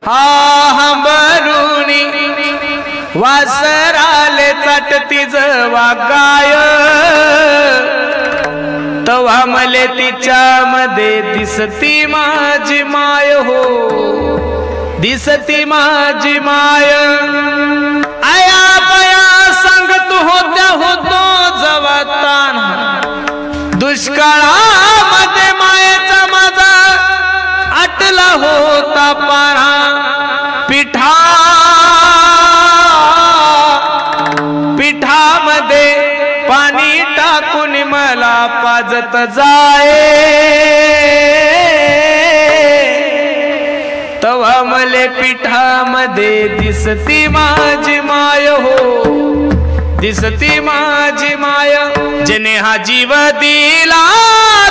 हा हंबरुणी वासराले चटती जवा गाय तवा मले तिच्यामध्ये दिसती माझी माय हो दिसती माझी माय आया बया सांगत होतो जवा तान दुष्काळामध्ये मायेचा माझा आटला होता पारा पिठामध्ये पाणी टाकून मला पाजत जाये तवा मले पिठामध्ये दिसती माझी माय हो दिसती माझी माय जिने हा जीव दिला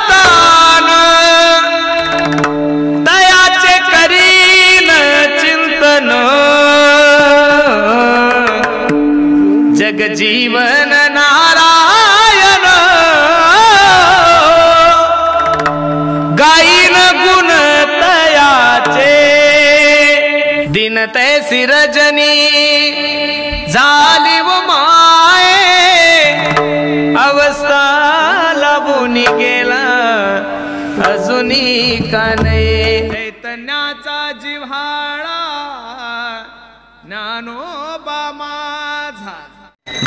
दान दयाचे करीन चिंतन जग जीवन नारायण गाईन गुण तयाचे दिन तैसी रजनी झाली व माये अवस्था लाभून गेला अजूनी का नाही चैतन्याचा जिव्हाळा ज्ञानोबा माझा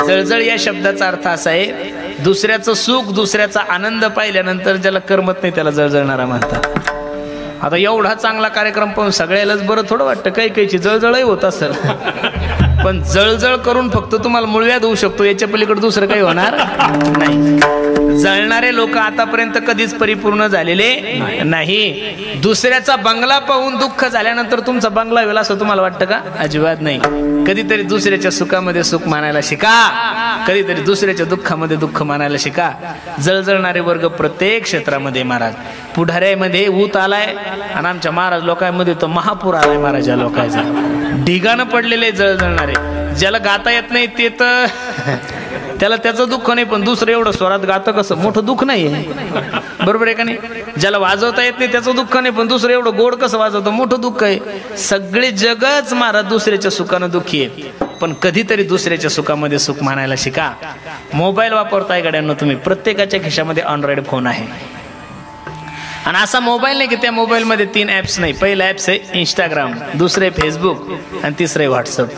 जळजळ या शब्दाचा अर्थ असा आहे दुसऱ्याचं सुख दुसऱ्याचा आनंद पाहिल्यानंतर ज्याला करमत नाही त्याला जळजळणारा म्हणतात. आता एवढा चांगला कार्यक्रम पाहून सगळ्यालाच बरं थोडं वाटतं काही काहीची जळजळही होत असेल पण जळजळ करून फक्त तुम्हाला मूळव्याध होऊ शकतो याच्या पलीकडे दुसरं काही होणार नाही. जळणारे लोक आतापर्यंत कधीच परिपूर्ण झालेले नाही. दुसऱ्याचा बंगला पाहून दुःख झाल्यानंतर तुमचा बंगला होईल असं तुम्हाला वाटतं का? अजिबात नाही. कधीतरी दुसऱ्याच्या सुखामध्ये सुख मानायला शिका कधीतरी दुसऱ्याच्या दुःखामध्ये दुःख मानायला शिका. जळजळणारे वर्ग प्रत्येक क्षेत्रामध्ये महाराज पुढाऱ्यामध्ये ऊत आलाय आणि आमच्या महाराज लोकांमध्ये तो महापूर आलाय महाराजा लोकांचा ढिगाणं पडलेले जळजळणारे. ज्याला गाता येत नाही ते तर त्याला त्याचं दुःख नाही पण दुसरं एवढं स्वरात गातं कसं मोठं दुःख नाही बरोबर आहे का नाही. ज्याला वाजवता येत नाही त्याचं दुःख नाही पण दुसरं एवढं गोड कसं वाजवतं मोठं दुःख आहे. सगळे जगच महाराज दुसऱ्याच्या सुखानं दुःखी आहे पण कधीतरी दुसऱ्याच्या सुखामध्ये सुख मानायला शिका. मोबाईल वापरताय गड्यांना तुम्ही प्रत्येकाच्या खिशामध्ये अँड्रॉइड फोन आहे आणि असा मोबाईल नाही की त्या मोबाईलमध्ये 3 ॲप्स नाही. पहिला ॲप्स आहे इंस्टाग्राम दुसरे फेसबुक आणि तिसरे व्हॉट्सअप.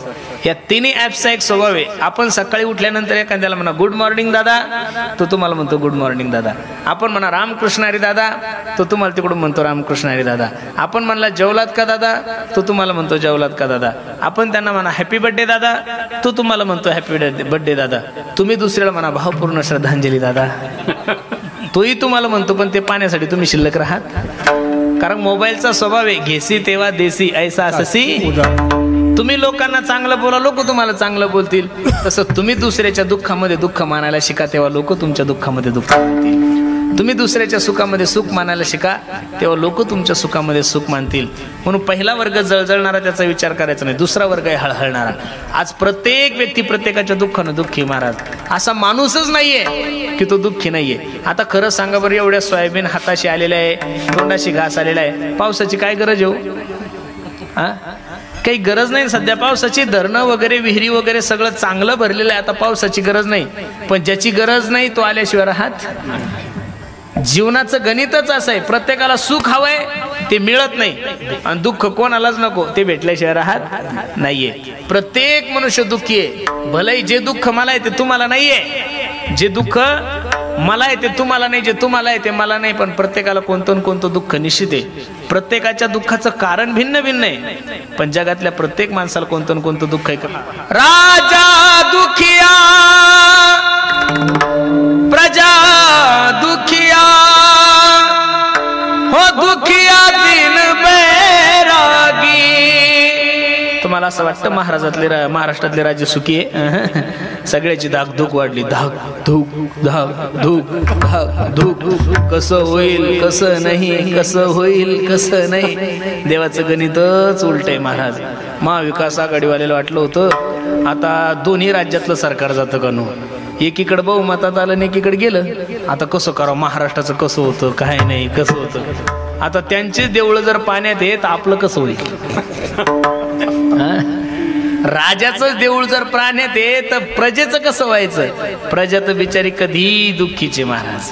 या तिन्ही ॲप्सचा एक स्वभाव आहे. आपण सकाळी उठल्यानंतर एखाद्याला म्हणा गुड मॉर्निंग दादा तो तुम्हाला म्हणतो गुड मॉर्निंग दादा. आपण म्हणा रामकृष्ण हरी दादा तो तुम्हाला तिकडून म्हणतो रामकृष्ण हरी दादा. आपण म्हणला जेवलात का दादा तो तुम्हाला म्हणतो जेवलात का दादा. आपण त्यांना म्हणा हॅपी बर्थडे दादा तो तुम्हाला म्हणतो हॅपी बर्थडे दादा. तुम्ही दुसऱ्याला म्हणा भावपूर्ण श्रद्धांजली दादा तोही तुम्हाला म्हणतो पण ते पाण्यासाठी तुम्ही शिल्लक राहात. कारण मोबाईलचा स्वभाव आहे घेसी तेव्हा देसी ऐसा अससी. तुम्ही लोकांना चांगलं बोला लोक तुम्हाला चांगलं बोलतील तसं तुम्ही दुसऱ्याच्या दुःखामध्ये दुःख मानायला शिका तेव्हा लोक तुमच्या दुःखामध्ये दुःख मानतील. तुम्ही दुसऱ्याच्या सुखामध्ये सुख मानायला शिका तेव्हा लोक तुमच्या सुखामध्ये सुख मानतील. म्हणून पहिला वर्ग जळजळणारा त्याचा विचार करायचा नाही. दुसरा वर्ग आहे हळहळणारा. आज प्रत्येक व्यक्ती प्रत्येकाच्या दुःखानं दुःखी महाराज असा माणूसच नाहीये की तो दुःखी नाहीये. आता खरं सांगा बरं एवढ्या सोयाबीन हाताशी आलेल्या आहे तोंडाशी घास आलेला आहे पावसाची काय गरज हो? काही गरज नाही सध्या पावसाची. धरणं वगैरे विहिरी वगैरे सगळं चांगलं भरलेलं आहे. आता पावसाची गरज नाही पण ज्याची गरज नाही तो आल्याशिवाय राहत. जीवनाचं गणितच असं आहे प्रत्येकाला सुख हवंय ते मिळत नाही आणि दुःख कोणालाच नको ते भेटल्याशिवाय राहत नाहीये. प्रत्येक मनुष्य दुःखी आहे. भले जे दुःख मला आहे ते तुम्हाला नाहीये जे दुःख मला आहे ते तुम्हाला नाही जे तुम्हाला आहे ते मला नाही पण प्रत्येकाला कोणतं कोणतं दुःख निश्चित आहे. प्रत्येकाच्या दुःखाचं कारण भिन्न भिन्न आहे पण जगातल्या प्रत्येक माणसाला कोणतं कोणतं दुःख आहे. राजा दुखिया प्रजा दुखिया हो दुखिया दिन बैरागी. तुम्हाला असं वाटतं महाराष्ट्रातले राज्य सुखी आहे? सगळ्याची धाकधूक वाढली. धाकधूक धाकधूक धाकधूक कसं होईल कसं नाही कसं होईल कसं नाही. देवाचं गणितच उलट आहे महाराज. महाविकास आघाडीवाल्याला वाटलं होतं आता दोन्ही राज्यातलं सरकार जातं का नो. एकीकडे बहुमतात आलं आणि एकीकडे गेलं. आता कसं करावं महाराष्ट्राचं कसं होतं काय नाही कसं होतं. आता त्यांचेच देवळं जर पाण्यात येत आपलं कसं होईल. राजाचंच देऊळ जर प्राण्यात आहे तर प्रजेचं कसं व्हायचं? प्रजा तर बिचारी कधी दुःखीचे महाराज.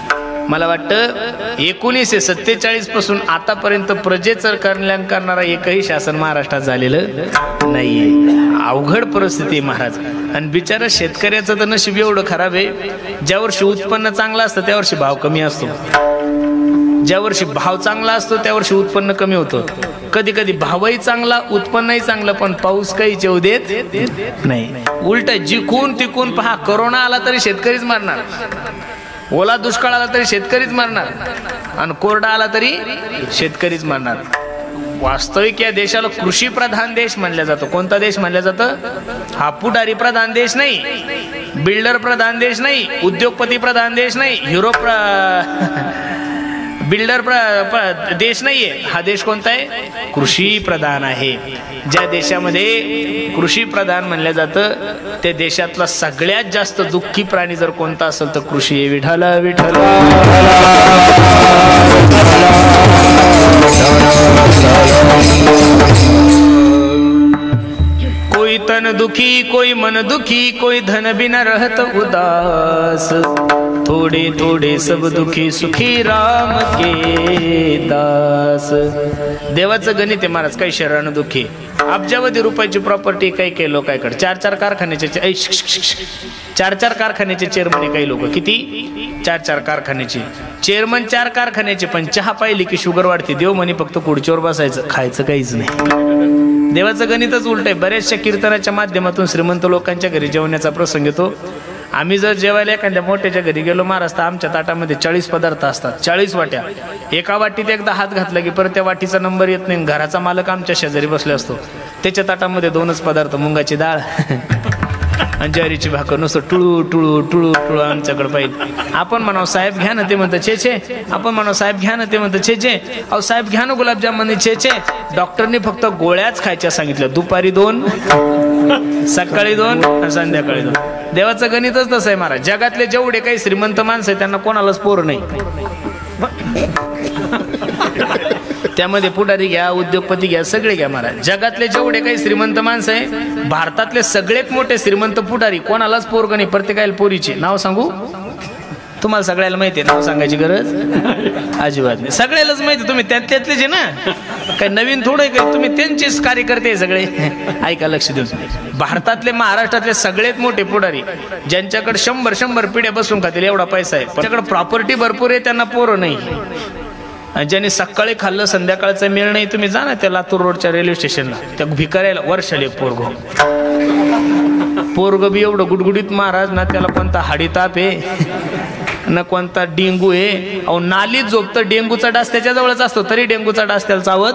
मला वाटतं 1947 पासून आतापर्यंत प्रजेचं कल्याण करणारा एकही शासन महाराष्ट्रात झालेलं नाहीये. अवघड परिस्थिती आहे महाराज. आणि बिचारा शेतकऱ्याचं तर नशीब एवढं खराब आहे, ज्या वर्षी उत्पन्न चांगलं असतं त्या वर्षी भाव कमी असतो, ज्या वर्षी भाव चांगला असतो त्या वर्षी उत्पन्न कमी होतं. कधी कधी भावही चांगला उत्पन्नही चांगलं पण पाऊस काही येऊ देत नाही. उलट जिकून तिकून पहा, कोरोना आला तरी शेतकरीच मारणार, ओला दुष्काळ आला तरी शेतकरीच मारणार, आणि कोरडा आला तरी शेतकरीच मारणार. वास्तविक या देशाला कृषी प्रधान देश मानला जातो. कोणता देश मानला जातं? हा पुढारी प्रधान देश नाही, बिल्डर प्रधान देश नाही, उद्योगपती प्रधान देश नाही, हिरो बिल्डर देश नाहीये. हा देश कोणता आहे? कृषी प्रधान आहे. ज्या देशामध्ये कृषी प्रधान म्हणलं जातं त्या देशातला सगळ्यात जास्त दुःखी प्राणी जर कोणता असेल तर कृषी आहे. विठ्ठल विठ्ठल. कोई तन दुखी, कोई मन दुखी, कोई धन बिना रहत उदास, थोड़े थोड़े सब दुखी सुखी राम के दास. देवाचं गणित आहे महाराज. काही शरीरानं दुखी, अब्जावधी रुपयाची प्रॉपर्टी काही लोकांकडे, चार कारखान्याचे चेअरमन काही लोक. किती? 4 कारखान्याचे चेअरमन, 4 कारखान्याचे. पण चहा पाहिली की शुगर वाढते. देव म्हणे फक्त खुर्चीवर बसायचं, खायचं काहीच नाही. देवाचं गणितच उलट आहे. बऱ्याचशा कीर्तनाच्या माध्यमातून श्रीमंत लोकांच्या घरी जेवण्याचा प्रसंग येतो. आम्ही जर जेवायला एखाद्या मोठ्याच्या घरी गेलो महाराज तर आमच्या ताटामध्ये 40 पदार्थ असतात, 40 वाट्या. एका वाटीत एकदा हात घातला की परत त्या वाटीचा नंबर येत नाही. घराचा मालक आमच्या शेजारी बसले असतो, त्याच्या ताटामध्ये 2च पदार्थ, मुंगाची डाळ आणि ज्वारीची भाकर. नुसतं टुळू टुळू टुळू टुळू आमच्याकडे पाहिजे. आपण म्हणावं साहेब घ्या ना, ते म्हणतं छे छे. आपण म्हणावं साहेब घ्या ना, ते म्हणतं छे छे. अहो साहेब घ्या ना गुलाबजामुन, छे छे. डॉक्टरने फक्त गोळ्याच खायच्या सांगितलं. दुपारी 2, सकाळी 2 आणि संध्याकाळी 2. देवाचं गणितच तसं आहे महाराज. जगातले जेवढे काही श्रीमंत माणसं आहेत त्यांना कोणालाच पोर नाही. त्यामध्ये पुढारी घ्या, उद्योगपती घ्या, सगळे घ्या महाराज. जगातले जेवढे काही श्रीमंत माणसं आहे, भारतातले सगळ्यात मोठे श्रीमंत पुढारी, कोणालाच पोरग नाही. प्रत्येकाला पोरीची नाव सांगू? तुम्हाला सगळ्याला माहिती आहे, नाव सांगायची गरज अजिबात नाही. सगळ्यालाच माहिती. तुम्ही त्यातलेच आहे ना, काही नवीन थोडं काही, तुम्ही त्यांचेच कार्यकर्ते सगळे. ऐका लक्ष देऊन. भारतातले, महाराष्ट्रातले सगळ्यात मोठे पुढारी, ज्यांच्याकडे 100 पिढ्या बसून खातील एवढा पैसा आहे, त्यांच्याकडे प्रॉपर्टी भरपूर आहे, त्यांना पोरं नाही. ज्यांनी सकाळी खाल्लं संध्याकाळचा मेळ नाही. तुम्ही जा ना त्या लातूर रोडच्या रेल्वे स्टेशनला, त्या भिकाऱ्याला वर्षाले पोरग बी एवढं गुडगुडीत महाराज ना, त्याला कोणता हाडी ताप आहे ना कोणता डेंगू आहे. अहो नालीत झोपतं, डेंगूचा डास त्याच्या जवळच असतो, तरी डेंगूचा डास त्याला चावत.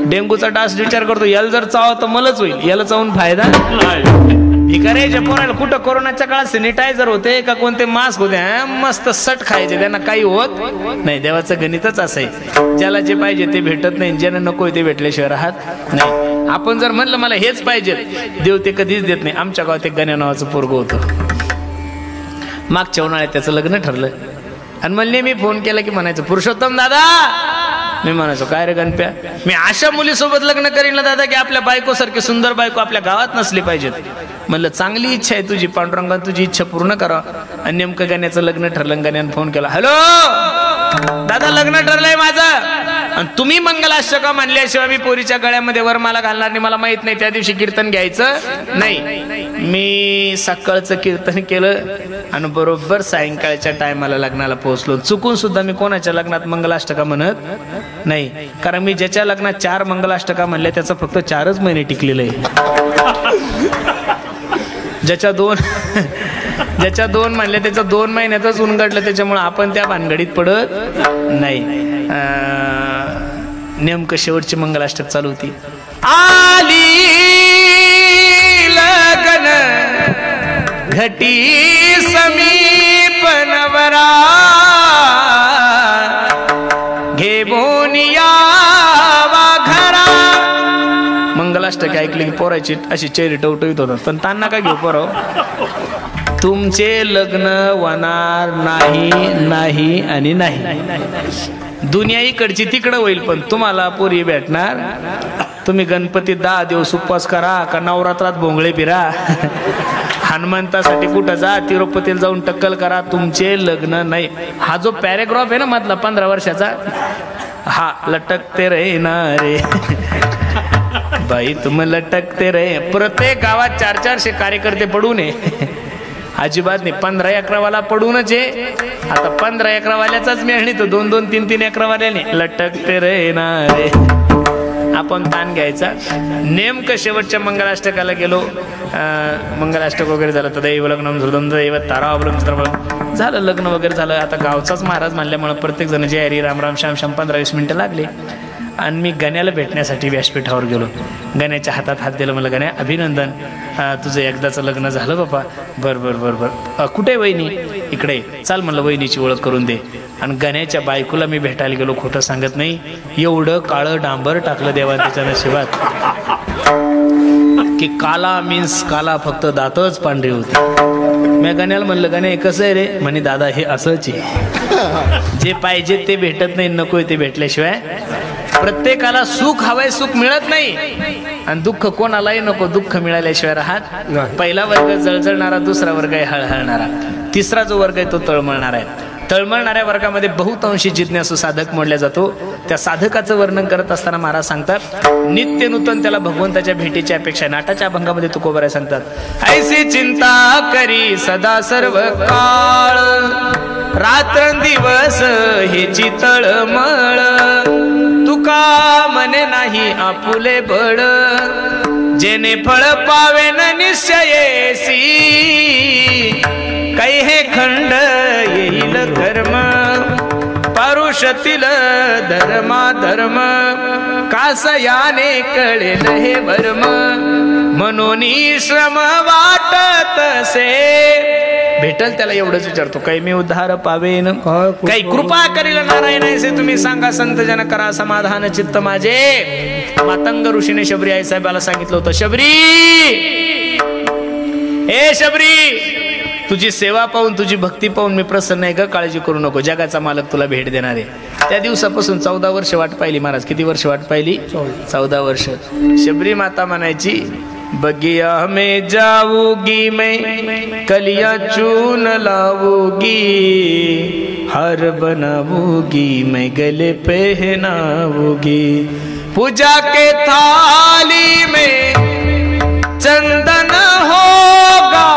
डेंगूचा डास विचार करतो याला जर चावत तर मलाच होईल, याला चावून फायदा. भिकाऱ्याच्या पोराला कुठं कोरोनाच्या काळात सॅनिटायझर होते का कोणते मास्क होते, मस्त सट खायचे, त्यांना काही होत नाही. देवाचं गणितच असं आहे. ज्याला जे पाहिजे ते भेटत नाही, ज्याला नको ते भेटल्याशिवाय राहत नाही. आपण जर म्हणलं मला हेच पाहिजे, देव ते कधीच देत नाही. आमच्या गावात एक गण्या नावाचं पोरग होतं. मागच्या उन्हाळ्यात त्याचं लग्न ठरलं आणि मला नेहमी फोन केला की म्हणायचं पुरुषोत्तम दादा. मी म्हणायचो काय रे गणप्या, मी अशा मुलीसोबत लग्न करीन ना दादा की आपल्या बायकोसारखी सुंदर बायको आपल्या गावात नसली पाहिजेत. म्हणलं चांगली इच्छा आहे तुझी, पांडुरंगा तुझी इच्छा पूर्ण करा. आणि नेमकं गण्याचं लग्न ठरलं. गण्यानं फोन केला, हॅलो दादा लग्न ठरलंय माझं आणि तुम्ही मंगलाष्टका म्हणल्याशिवाय मी पोरीच्या गळ्यामध्ये वरमाला घालणार नाही. मला माहित नाही त्या दिवशी कीर्तन घ्यायचं नाही. मी सकाळचं कीर्तन केलं आणि बरोबर सायंकाळच्या टायमाला लग्नाला पोहोचलो. चुकून सुद्धा मी कोणाच्या लग्नात मंगलाष्टका म्हणत नाही, कारण मी ज्याच्या लग्नात 4 मंगलाष्टका म्हणल्या त्याचं फक्त 4च महिने टिकलेलं आहे. ज्याच्या 2 म्हणले त्याचं 2 महिन्यातच उनगडलं. त्याच्यामुळे आपण त्या भानगडीत पडत नाही. नेमकं शेवटची मंगलाष्टक चालू होती. आली लगन घटी समीप नवरा घे बोनिया घरा. मंगलाष्टक ऐकली की पोराची अशी चेहरी टवटवीत होतात. पण ताना का घेऊ पोराव, तुमचे लग्न होणार नाही नाही आणि नाही. दुनिया इकडची तिकडं होईल पण तुम्हाला पोरी भेटणार तुम्ही गणपतीत 10 दिवस उपवास करा का नवरात्रात भोंगळे फिरा, हनुमंतासाठी कुठं जा, तिरुपतीला जाऊन टक्कल करा, तुमचे लग्न नाही. हा जो पॅरेग्राफ आहे ना मधला 15 वर्षाचा, हा लटकते रे ना रे बाई तुम लटकते रे. प्रत्येक गावात 400-400 कार्यकर्ते पडून आहे. अजिबात नाही. 15 वाला पडूनच आहे. आता 15 वाल्याचाच मेळणी तो 2-2, 3-3 वाल्याने लटकते रे ना रे. आपण ताण घ्यायचा. नेमकं शेवटच्या मंगलाष्टकाला गेलो, मंगलाष्टक वगैरे झालं तर दैव लग्न हृदम दैव तारा अवलंब झालं, लग्न वगैरे झालं. आता गावचाच महाराज म्हणल्यामुळे प्रत्येक जण जय हरी राम राम श्याम श्याम 15-20 मिनिटं लागले. आणि मी गण्याला भेटण्यासाठी व्यासपीठावर गेलो. गण्याच्या हातात हात दिला. मला गण्या अभिनंदन, तुझं एकदाचं लग्न झालं बापा. बर बर बर बर. कुठे वहिनी? इकडे. चाल म्हणलं वहिनीची ओळख करून दे. आणि गण्याच्या बायकोला मी भेटायला गेलो, खोटं सांगत नाही. एवढं काळं डांबर टाकलं देवा त्याच्या नशिबात की काला मीन्स काला, फक्त दातच पांढरी होती. मी गण्याला म्हणलं गण्या कसं आहे रे? म्हणे दादा हे असंच आहे, जे पाहिजे ते भेटत नाही, नकोय ते भेटल्याशिवाय. प्रत्येकाला सुख हवंय, सुख मिळत नाही. आणि दुःख कोणालाही नको, दुःख मिळाल्याशिवाय राहत. पहिला वर्ग जळजळणारा, दुसरा वर्ग आहे हळहळणारा, तिसरा जो वर्ग आहे तो तळमळणारा आहे. तळमळणाऱ्या वर्गामध्ये बहुतांशी जिज्ञासू साधक म्हणला जातो. त्या साधकाचं वर्णन करत असताना महाराज सांगतात, नित्य नूतन त्याला भगवंताच्या भेटीची अपेक्षा. नाटाच्या अभंगामध्ये तुकोबाराय सांगतात, ऐसी चिंता करी सदा सर्व काळ, रात्रंदिवस हेची तळमळ, तुका मने नाही आपुले बळ, जेने फळ पावेन निश्चयेसी, काही हे खंड येईल कर्म, परुषतील धर्मा धर्म, कासयाने कळेल हे वर्म, मनोनी श्रम वाटत से. भेटल त्याला एवढंच विचारतो, काही मी उद्धार पावेन, काही कृपा करील नारायण ऐसे तुम्ही सांगा, संत जन करा समाधान चित्त माझे. मातंग ऋषीने शबरी आई साहेबाला सांगितलं होतं, शबरी ए शबरी, तुझी सेवा पाहून, तुझी भक्ती पाहून मी प्रसन्न आहे ग, काळजी करू नको, जगाचा मालक तुला भेट देणार आहे. त्या दिवसापासून 14 वर्ष वाट पाहिली महाराज. किती वर्ष वाट पाहिली? 14 वर्ष. शबरी माता म्हणायची, बगिया में जाऊगी मैं, कलिया चून लाऊगी, हार बनाऊगी मैं, गले पहनाऊगी, पूजा के थाली में चंदन होगा,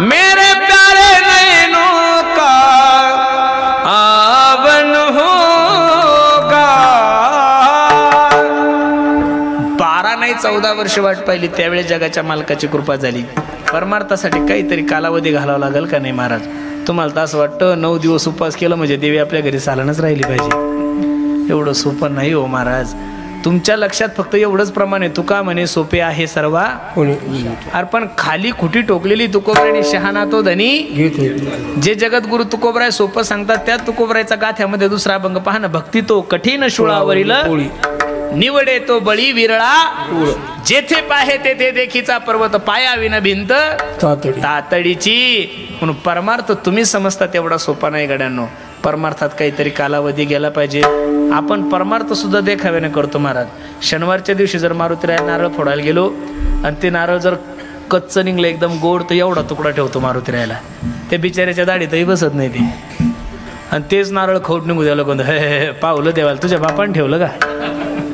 मेरे प्यारे नैनों का आवन होगा. 12 नाही 14 वर्ष वाट पाहिली. त्यावेळी जगाच्या मालकाची कृपा झाली. परमार्थासाठी काहीतरी कालावधी घालावा लागेल का नाही महाराज? तुम्हाला तर असं वाटतं 9 दिवस उपवास केलं म्हणजे देवी आपल्या घरी सालानच राहिली पाहिजे. एवढं सोपं नाही हो महाराज. तुमच्या लक्षात फक्त एवढंच प्रमाण आहे, तुका म्हणे सोपे आहे सर्वा अर्पण. खाली खुटी टोकलेली तुकोबरायने शहाणा तो धनी. जे जगद्गुरु तुकोबराय सोपं सांगतात त्या तुकोबरायचा गाथ्यामध्ये दुसरा अभंग पहा ना, भक्ती तो कठीण शूळावरील, निवडे तो बळी विरळा, जेथे पाहे तेथे देखीचा पर्वत, पाया विन भिंत तातडीची. म्हणून परमार्थ तुम्ही समजता तेवढा सोपा नाही गड्यांनो. परमार्थात काहीतरी कालावधी गेला पाहिजे. आपण परमार्थ सुद्धा देखाव्याने करतो महाराज. शनिवारच्या दिवशी जर मारुतीराया नारळ फोडायला गेलो आणि ते नारळ जर कच्च निघलं एकदम गोड, तर एवढा तुकडा ठेवतो मारुतीरायाला. ते बिचाऱ्याच्या दाढीतही बसत नाही ते. आणि तेच नारळ खौट निघू द्यायला कोणतं, हे पावलं देवाला, तुझ्या बापाने ठेवलं का?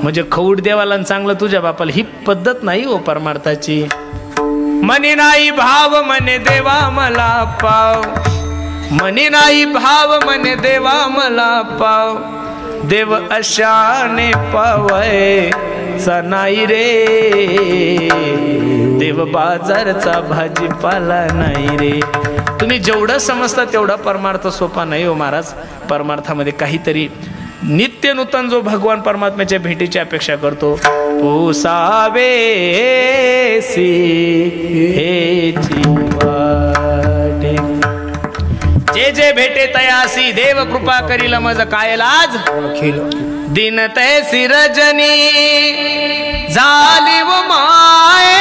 म्हणजे खौट देवाला आणि चांगलं तुझ्या बापाला. ही पद्धत नाही हो परमार्थाची. मनी नाही भाव मने देवा मला पाव, मनी नाही भाव मने देवा मला पाव, देव अशाने पावय नाही रे, देव बाजारचा भाजीपाला नाही रे. तुम्ही जेवढं समजता तेवढा परमार्थ सोपा नाही हो महाराज. परमार्थामध्ये काहीतरी नित्य नूतन जो भगवान परमात्म्याच्या भेटीची अपेक्षा करतो, पोसावे हे जीवाटे, जे जे भेटे तयासी देव कृपा करील मज काय लाज, दिन तैसी रजनी झाली व माये,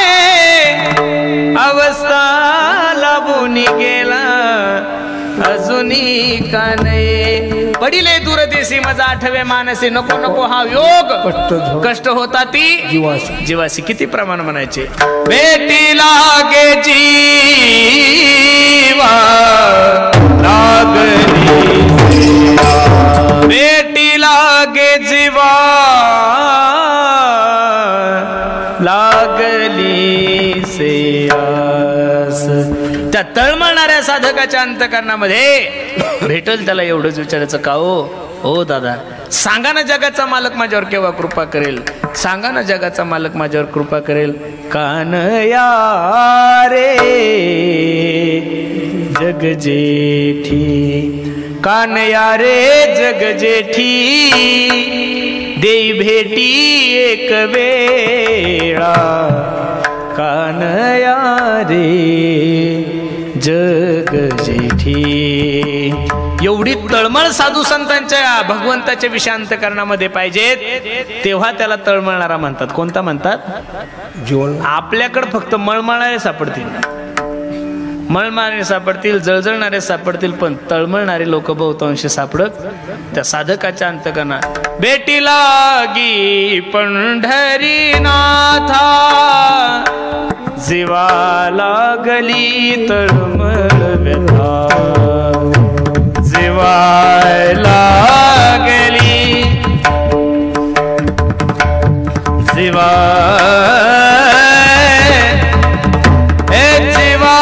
अवस्था लाभून गेला अजूनी का नाही. पडिले दूरदेशी मजा आठवे मानसी नको नको हा योग कष्ट होता ती जीवासी किती प्रमाण म्हणायचे भेटी लागे जीवा लागली भेटी लागे जीवा लागली से आस त्या तळमळणाऱ्या साधकाच्या अंतकरणामध्ये भेटल त्याला एवढंच विचारायचं का हो दादा सांगा ना जगाचा मालक माझ्यावर केव्हा कृपा करेल सांगा ना जगाचा मालक माझ्यावर कृपा करेल कानया रे जग जेठी कानया रे जग जेठी देई भेटी एक वेळा कानया रे जग जेठी एवढी तळमळ साधू संतांच्या भगवंताच्या विषयांतकरणामध्ये पाहिजेत तेव्हा त्याला तळमळणारा म्हणतात कोणता म्हणतात जीवन आपल्याकडे फक्त मळमळणारे सापडतील मळमळणारे सापडतील जळजळणारे सापडतील पण तळमळणारे लोक बहुतांश सापडत त्या साधकाच्या अंतकरणात भेटी लागी पंढरीनाथा जीवा लागली तळमळ व्यथा जीवा लागली जीवा जीवा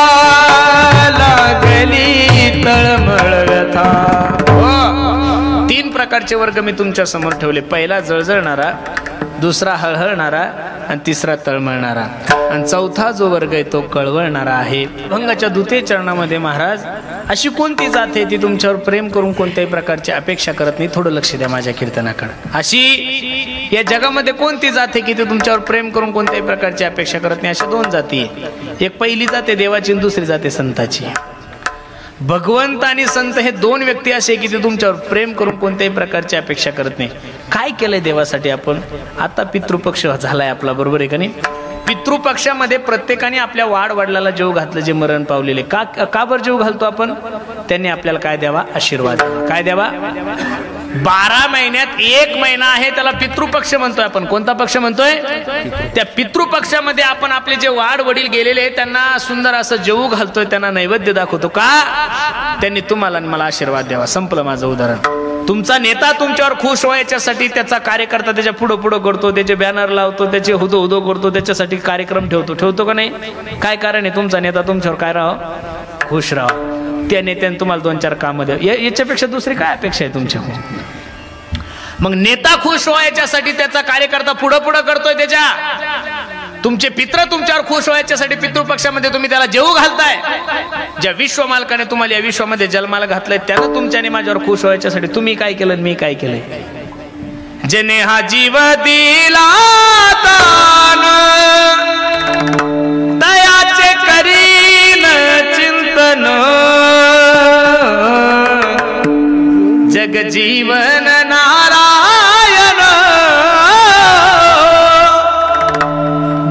लागली तळमळ व्यथा तीन प्रकारचे वर्ग मी तुमच्या समोर ठेवले पहिला जळजळणारा दुसरा हळहळणारा आणि तिसरा तळमळणारा आणि चौथा जो वर्ग आहे तो कळवळणारा आहे भंगाच्या द्वितीय चरणामध्ये महाराज अशी कोणती जात आहे ती तुमच्यावर प्रेम करून कोणत्याही प्रकारची अपेक्षा करत नाही थोडं लक्ष द्या माझ्या कीर्तनाकडे अशी या जगामध्ये कोणती जात आहे की ती तुमच्यावर प्रेम करून कोणत्याही प्रकारची अपेक्षा करत नाही अशा दोन जाती आहे एक पहिली जात आहे देवाची आणि दुसरी जात आहे संताची भगवंत आणि संत हे दोन व्यक्ती असे की ते तुमच्यावर प्रेम करून कोणत्याही प्रकारची अपेक्षा करत नाही काय केलंय देवासाठी आपण आता पितृपक्ष झालाय आपला बरोबर आहे का नाही पितृपक्षामध्ये प्रत्येकाने आपल्या वाढ वडिलाला जीव घातलं जे मरण पावलेले का बरं जीव घालतो आपण त्यांनी आपल्याला काय द्यावा आशीर्वाद काय द्यावा 12 महिन्यात 1 महिना आहे त्याला पितृपक्ष म्हणतोय आपण कोणता पक्ष म्हणतोय त्या पितृपक्षामध्ये आपण आपले जे वाढ वडील गेलेले त्यांना सुंदर असं जेवू घालतोय त्यांना नैवेद्य दाखवतो का त्यांनी तुम्हाला आणि मला आशीर्वाद द्यावा संपलं माझं उदाहरण तुमचा नेता तुमच्यावर खुश व्हायच्यासाठी त्याचा कार्यकर्ता त्याच्या पुढं करतो त्याचे बॅनर लावतो त्याचे हुदो करतो त्याच्यासाठी कार्यक्रम ठेवतो का नाही काय कारण आहे तुमचा नेता तुमच्यावर काय राहावं खुश राहावं त्या नेत्याने तुम्हाला 2-4 कामं द्या याच्यापेक्षा दुसरी काय अपेक्षा आहे तुमच्या मग नेता खुश व्हायच्यासाठी त्याचा कार्यकर्ता पुढं करतोय त्याच्या तुमचे पित्र तुमच्यावर खुश व्हायच्यासाठी पितृपक्षामध्ये तुम्ही त्याला जेवू घालताय ज्या विश्व मालकाने तुम्हाला या विश्वामध्ये जन्माला घातलंय त्यानं तुमच्याने माझ्यावर खुश व्हायच्यासाठी तुम्ही काय केलं मी काय केलंय जेने हा जीव दिला दान दयाचे करीन चिंतन जग जीवन नारायण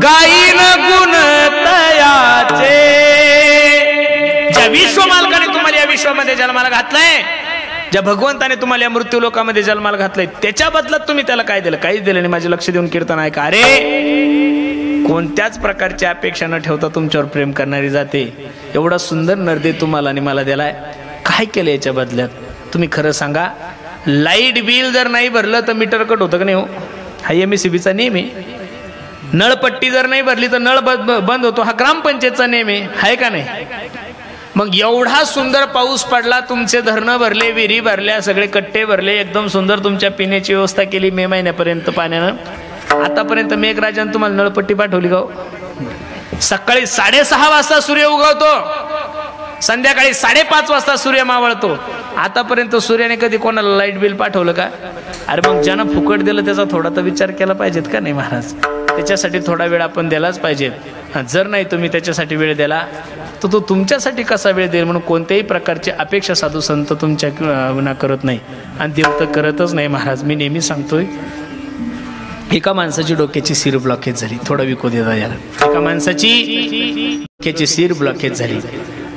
गायीन गुण तयाचे ज्या विश्व मालकाने तुम्हाला या विश्वामध्ये जन्माला घातलंय ज्या भगवंताने तुम्हाला या मृत्यू लोकामध्ये जन्माला घातलंय त्याच्या बदल्यात तुम्ही त्याला काय दिलं काहीच दिलं नाही माझे लक्ष देऊन कीर्तन ऐका अरे कोणत्याच प्रकारची अपेक्षा न ठेवता तुमच्यावर प्रेम करणारी जाते एवढा सुंदर नरदे तुम्हाला आणि मला दिलाय काय केलं याच्या बदल्यात तुम्ही खरं सांगा लाईट बिल जर नाही भरलं तर मीटर कट होतं का नाही हो हा MSEBीचा नियम आहे नळपट्टी जर नाही भरली तर नळ बंद होतो हा ग्रामपंचायतचा नियम आहे का नाही मग एवढा सुंदर पाऊस पडला तुमचे धरणं भरले विहिरी भरल्या सगळे कट्टे भरले एकदम सुंदर तुमच्या पिण्याची व्यवस्था केली मे महिन्यापर्यंत पाण्यानं आतापर्यंत मेघराजाने तुम्हाला नळपट्टी पाठवली का सकाळी 6:30 वाजता सूर्य उगवतो संध्याकाळी 5:30 वाजता सूर्य मावळतो आतापर्यंत सूर्याने कधी कोणाला लाईट बिल पाठवलं का अरे मग ज्यानं फुकट दिलं त्याचा थोडा तर विचार केला पाहिजेत का नाही महाराज त्याच्यासाठी थोडा वेळ आपण द्यायलाच पाहिजेत जर नाही तुम्ही त्याच्यासाठी वेळ दिला तर तो तुमच्यासाठी कसा वेळ देईल म्हणून कोणत्याही प्रकारची अपेक्षा साधू संत तुमच्या करत नाही आणि देव तर करतच नाही महाराज मी नेहमी सांगतोय एका माणसाची डोक्याची सीर ब्लॉकेज झाली थोडा विको देता यार एका माणसाची डोक्याची सीर ब्लॉकेज झाली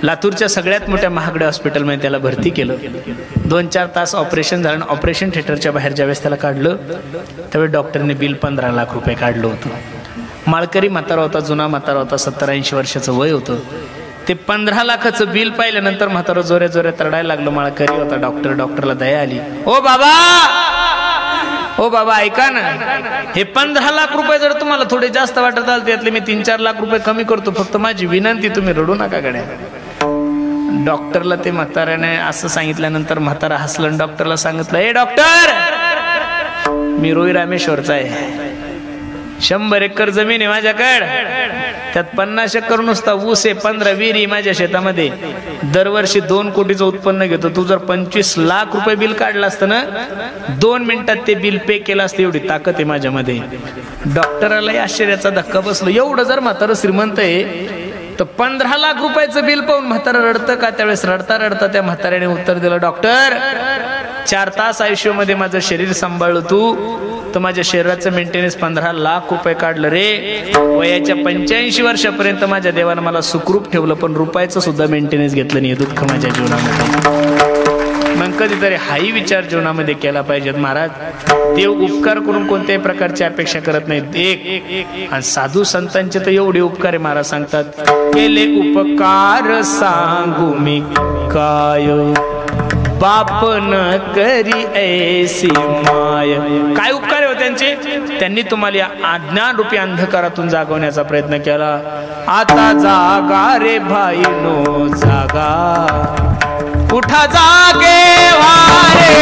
लातूरच्या सगळ्यात मोठ्या महागड्या हॉस्पिटलमध्ये त्याला भरती केलं 2-4 तास ऑपरेशन झालं. ऑपरेशन थिएटरच्या बाहेर ज्यावेळेस त्याला काढलं त्यावेळेस डॉक्टरने बिल 15 लाख रुपये काढलं होतं. माळकरी म्हातारा होता, जुना म्हातारा होता, 70-80 वर्षाचं वय होतं. ते 15 लाखाचं बिल पाहिल्यानंतर म्हातारा जोऱ्या जोऱ्यात रडायला लागलं. माळकरी होता डॉक्टरला दया आली. ओ बाबा ऐका ना, हे 15 लाख रुपये जर तुम्हाला थोडे जास्त वाटत आले त्यातले मी 3-4 लाख रुपये कमी करतो, फक्त माझी विनंती तुम्ही रडू नका गड्या. डॉक्टरला ते म्हाताऱ्याने असं सांगितल्यानंतर म्हातारा हसलं. डॉक्टरला सांगितलं, ए डॉक्टर, मी रोई रामेश्वरचा आहे, 100 एकर जमीन आहे माझ्याकडे, त्यात 50 एकर नुसता ऊस आहे, 15 विहिरी माझ्या शेतामध्ये, दरवर्षी 2 कोटीचं उत्पन्न घेतो. तू जर 25 लाख रुपये बिल काढलं असतं ना, 2 मिनिटात ते बिल पे केलं असतं, एवढी ताकद आहे माझ्यामध्ये. डॉक्टरालाही आश्चर्याचा धक्का बसलो. एवढं जर म्हातारं श्रीमंत आहे तर 15 लाख रुपयाचं बिल पाहून म्हातारं रडतं का? त्यावेळेस रडता रडता त्या म्हाताऱ्याने उत्तर दिलं, डॉक्टर, 4 तास आयुष्यामध्ये माझं शरीर सांभाळलं तू, तर माझ्या शरीराचं मेंटेनन्स 15 लाख रुपये काढलं रे. वयाच्या 85 वर्षापर्यंत माझ्या देवानं मला सुखरूप ठेवलं, पण रुपयाचं सुद्धा मेंटेनन्स घेतलं नाही. दुःख माझ्या जीवनामध्ये. मग कधीतरी हाही विचार जीवनामध्ये केला पाहिजे. महाराज, देव उपकार करून कोणत्याही प्रकारची अपेक्षा करत नाहीत. एक आणि साधू संतांचे तर एवढे उपकार आहे. महाराज सांगतात, केले उपकार सांगू मी काय, बाप न करी ऐसी माय. काय उपकार हो त्यांचे? त्यांनी तुम्हाला या अज्ञान रूपी अंधकारातून जागवण्याचा प्रयत्न केला. आता जागा रे भाई नो जागा, उठा जागे वारे